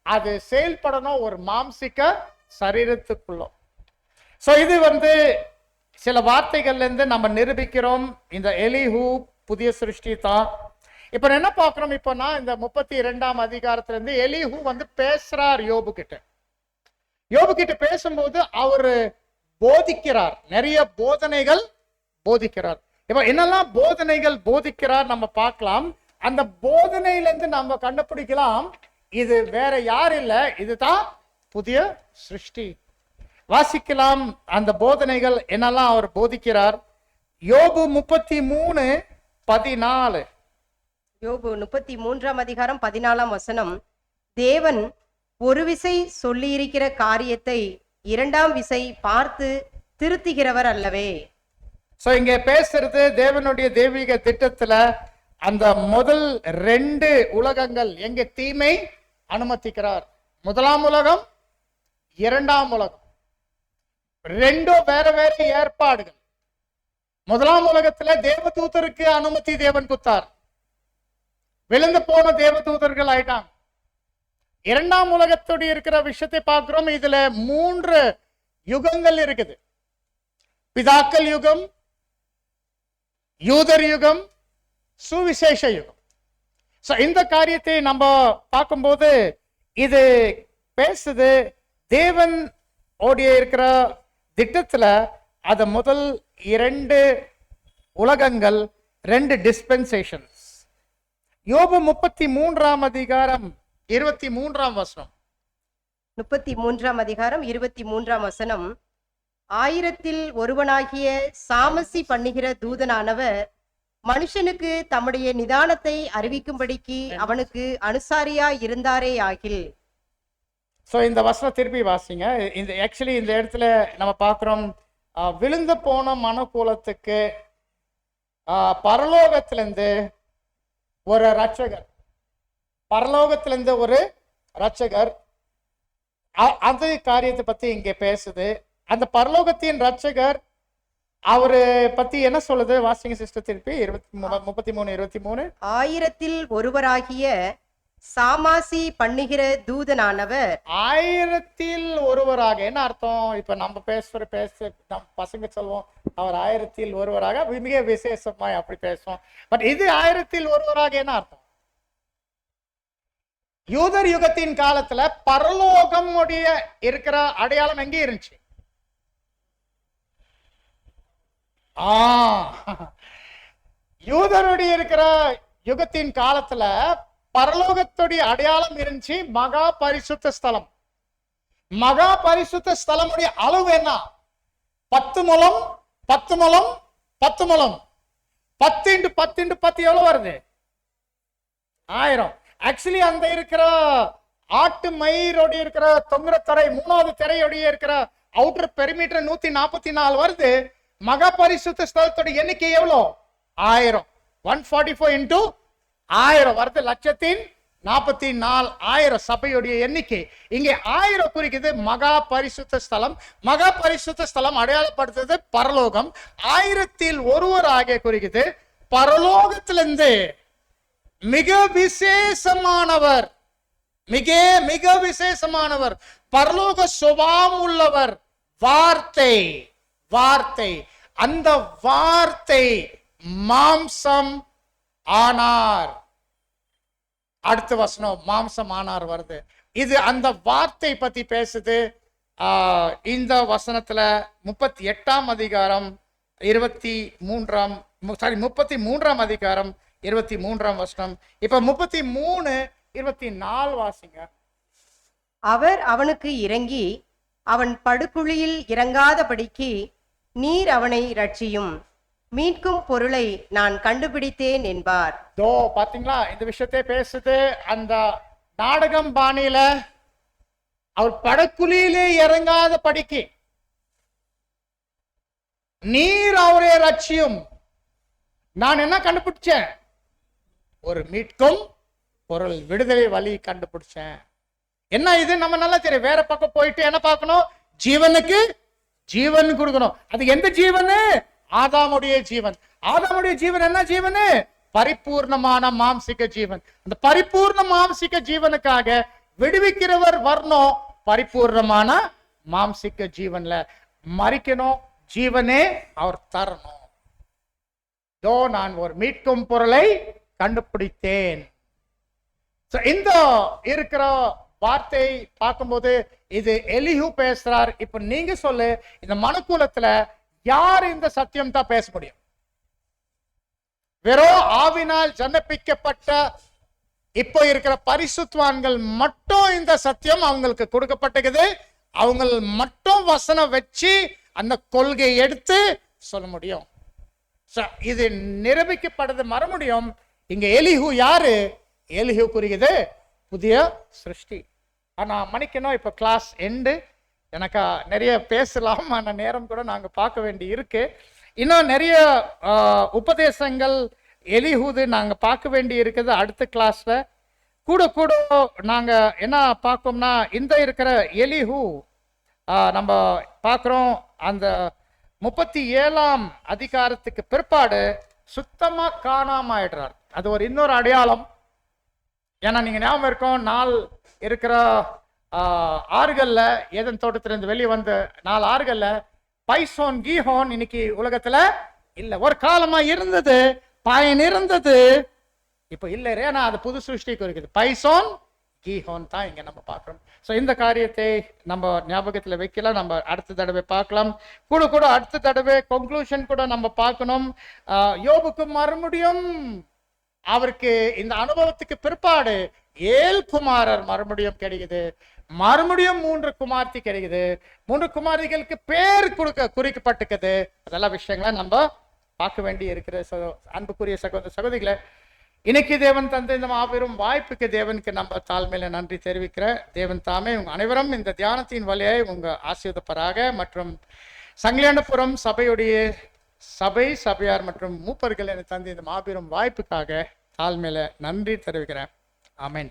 அது செயல்படணும் ஒரு மாம்சிக சரீரத்துக்குள்ள. சோ இது சில வார்த்தைகள்ல இருந்து நம்ம நிரூபிக்கிறோம் இந்த எலிஹூ புதிய சிருஷ்டி தான். இப்ப என்ன பார்க்கிறோம்? இப்போ நான் இந்த 32ஆம் அதிகாரத்துல இருந்து எலிஹூ பேசுறார் யோபு கிட்ட பேசும்போது அவரு போதிக்கிறார், நிறைய போதனைகள் போதிக்கிறார். இப்ப என்னெல்லாம் போதனைகள் போதிக்கிறார் நம்ம பார்க்கலாம். அந்த போதனையிலிருந்து நம்ம கண்டுபிடிக்கலாம் இது வேற யார் இல்ல, இதுதான் புதிய சிருஷ்டி. வாசிக்கலாம் அந்த போதனைகள் என்னெல்லாம் அவர் போதிக்கிறார். யோபு 33:14. யோபு 33ஆம் அதிகாரம் 14ஆம் வசனம். தேவன் ஒரு விசை சொல்லியிருக்கிற காரியத்தை இரண்டாம் விசை பார்த்து திருத்துகிறவர் அல்லவே. சோ இங்க பேசுறது தேவனுடைய தெய்வீக திட்டத்துல அந்த முதல் 2 உலகங்கள் எங்க தீமை அனுமதிக்கிறார். முதலாம் உலகம், இரண்டாம் உலகம், ரெண்டும் வேற வேற ஏற்பாடுகள். முதலாம் உலகத்துல தேவதூதருக்கு அனுமதி தேவன் கொடுத்தார், விழுந்து போன தேவதூதர்கள் ஆயிட்டாங்க. இரண்டாம் உலகத்துடைய இருக்கிற விஷயத்தை பார்க்கிறோம். இதுல 3 யுகங்கள் இருக்குது. பிதாக்கள் யுகம், யூதர் யுகம், சுவிசேஷ யுகம். இந்த காரியத்தை நம்ம பார்க்கும்போது இது பேசுது தேவன் ஓடிய இருக்கிற திட்டத்துல அது முதல் 2 உலகங்கள், 2 டிஸ்பென்சேஷன்ஸ். யோபு 33ஆம் அதிகாரம் 23ஆம் வசனம். 33ஆம் அதிகாரம் 23ஆம் வசனம். 1000-ல் ஒருவனாகிய சாமசி பண்ணுகிற தூதனானவர் மனுஷனுக்கு தம்முடைய நிதானத்தை அறிவிக்கும்படிக்கு அவனுக்கு அனுசாரியா இருந்தாரே ஆகில். இந்த வசனம் திருப்பி வாசிங்க. ஆக்சுவலி இந்த இடத்துல நம்ம பார்க்கிறோம் விழுந்து போன மனுக்குலத்துக்கு பரலோகத்திலிருந்து ஒரு ரட்சகர், பரலோகத்திலிருந்து ஒரு ரட்சகர். அந்த காரியத்தை பத்தி இங்க பேசுது. அந்த பரலோகத்தின் ரட்சகர் அவரு பத்தி என்ன சொல்லுது? வாசிங்க சிஸ்டர் திருப்பி 33:23. 1000-ல் ஒருவராகிய சாமாசி பண்ணுகிற தூதனானவர். 1000-ல் ஒருவராக என்ன அர்த்தம்? இப்ப நம்ம நம்ம பசங்க சொல்லுவோம் அவர் 1000-ல் ஒருவராக, மிக விசேஷமாய் அப்படி பேசுவோம். பட் இது 1000-ல் ஒருவராக என்ன அர்த்தம்? யூதர் யுகத்தின் காலத்துல பரலோகம் இருக்கிற அடையாளம் எங்கே இருந்துச்சு? யூதருடைய இருக்கிற யுகத்தின் காலத்துல பரலோகத்துடைய அடையாளம் இருந்துச்சு மகா பரிசுத்த ஸ்தலம். மகா பரிசுத்த ஸ்தலமுடைய அளவு என்ன? 10 முழம் 10 முழம் 10 முழம். 10 × 10 × 10 எவ்வளவு வருது? 1000. ஆக்சுவலி அந்த இருக்கிற ஆட்டு மயிரோடைய இருக்கிற தொங்குற திரை, 3வது திரையோடைய இருக்கிற அவுட்டர் பெரிமீட்டர் 144 வருது. மகா பரிசுத்த ஸ்தலத்தோட எண்ணிக்கை எவ்வளோ? 1000. 144 × 1000 வருது. 1,44,000 சபையுடைய எண்ணிக்கை. இங்கே 1000 குறிக்குது மகா பரிசுத்த ஸ்தலம். மகா பரிசுத்த ஸ்தலம் அடையாளப்படுத்துறது பரலோகம். 1000-ல் ஒருவராக குறிக்குது பரலோகத்திலிருந்து மிக விசேஷமானவர், மிக மிக விசேஷமானவர், பரலோக சுபாவம் உள்ளவர். வார்த்தை வார்த்தை அந்த வார்த்தை மாம்சம் ஆனார். அடுத்த வசனம் மாம்சம் ஆனார் வருது. இது அந்த வார்த்தை பத்தி பேசுது. இந்த வசனத்துல 38ஆம் அதிகாரம் 33ஆம் அதிகாரம் 23ஆம் வசனம். இப்ப 33:24 வாசிங்க. அவர் அவனுக்கு இறங்கி அவன் படுகுழியில் இறங்காதபடிக்கு நீர் அவனை ரட்சியும், மீட்கும் பொருளை நான் கண்டுபிடித்தேன் என்பார். பாத்தீங்களா இந்த விஷயத்தை பேசுது. அந்த நாடகம் பாணியில அவர் படுகுழியிலே இறங்காத படிக்கு நீர் அவரை ரட்சியும், நான் என்ன கண்டுபிடிச்சேன்? ஒரு மீட்கும் பொருள், விடுதலை வழி கண்டுபிடிச்சேன். என்ன இது? நம்ம நல்லா தெரியும். வேற பக்கம் போயிட்டு என்ன பார்க்கணும்? ஜீவனுக்கு ஜீவன் கொடுக்கணும். அது எந்த ஜீவனு? ஆதாமுடைய ஜீவன். ஆதாமுடைய ஜீவன் என்ன ஜீவனு? பரிபூர்ணமான மாம்சிக ஜீவன். அந்த பரிபூர்ண மாம்சிக ஜீவனுக்காக விடுவிக்கிறவர் வரணும். பரிபூர்ணமான மாம்சிக ஜீவன்ல மறிக்கணும். ஜீவனே அவர் தரணும். நான் ஒரு மீட்கும் பொருளை கண்டுபிடித்தேன். இந்த இருக்கிற வார்த்தை பார்க்கும்போது இது எலிஹு பேசுறார். இப்ப நீங்க சொல்லு, இந்த மனுக்குலத்துல யார் இந்த சத்தியம் தான் பேச முடியும்? வெறும் ஆவினால் ஜனப்பிக்கப்பட்ட இப்போ இருக்கிற பரிசுத்தவான்கள் மட்டும் இந்த சத்தியம் அவங்களுக்கு கொடுக்கப்பட்டது. அவங்க மட்டும் வசனம் வச்சு அந்த கொள்கையை எடுத்து சொல்ல முடியும். இது நிரூபிக்கப்படுது மறுபடியும். இங்க எலிஹு யாரு? எலிஹு குறிக்குது புதிய சிருஷ்டி. ஆனா மன்னிக்கணும், இப்ப கிளாஸ் எண்டு. எனக்கு நிறைய பேசலாம், ஆனா நேரம் கூட நாங்க பார்க்க வேண்டி இருக்கு. இன்னும் நிறைய உபதேசங்கள் எலிஹூது நாங்க பார்க்க வேண்டி இருக்குது. அடுத்த கிளாஸ்ல கூட கூட நாங்க என்ன பார்க்கோம்னா, இந்த இருக்கிற எலிஹூ நம்ம பார்க்குறோம். அந்த 37ஆம் அதிகாரத்துக்கு பிற்பாடு சுத்தமா காணாம ஆயிடுறார். அது ஒரு இன்னொரு அடையாளம். ஏன்னா நீங்க ஞாபகம் இருக்கும், நாள் இருக்கிற ஆறுகள்ல, ஏதன் தோட்டத்திலிருந்து வெளியே வந்த 4 ஆறுகள்ல பைசோன் கீஹோன் இன்னைக்கு உலகத்துல இல்ல. ஒரு காலமா இருந்தது, பயன் இருந்தது, இப்ப இல்ல. ஏன்னா அது புது சிருஷ்டிக்கு இருக்குது. பைசோன் கீஹோன் தான் இங்க நம்ம பார்க்கிறோம். ஸோ இந்த காரியத்தை நம்ம ஞாபகத்துல வைக்கலாம். நம்ம அடுத்த தடவை பார்க்கலாம். கூட கூட அடுத்த தடவை கன்க்ளூஷன் கூட நம்ம பார்க்கணும். யோபுக்கு மறுபடியும் அவருக்கு இந்த அனுபவத்துக்கு பிற்பாடு 7 குமாரர் மறுபடியும் கிடைக்குது. மறுபடியும் 3 குமார்த்தி கிடைக்குது. 3 குமாரிகளுக்கு பேர் குறிக்கப்பட்டிருக்குது. அதெல்லாம் விஷயங்களை நம்ம பார்க்க வேண்டி இருக்கிற அன்புக்குரிய சகோதர சகோதரிகளை, இன்னைக்கு தேவன் தந்த இந்த மாபெரும் வாய்ப்புக்கு தேவனுக்கு நம்ம தாழ்மையில நன்றி தெரிவிக்கிற. தேவன் தாமே உங்க அனைவரும் இந்த தியானத்தின் வழியாய் உங்க ஆசீர்வதிப்பராக. மற்றும் சங்கிலியாண்டபுரம் சபையுடைய சபையார் மற்றும் மூப்பர்கள் என தந்த இந்த மாபெரும் வாய்ப்புக்காக தாழ்மையில நன்றி தெரிவிக்கிறேன். ஆமென்.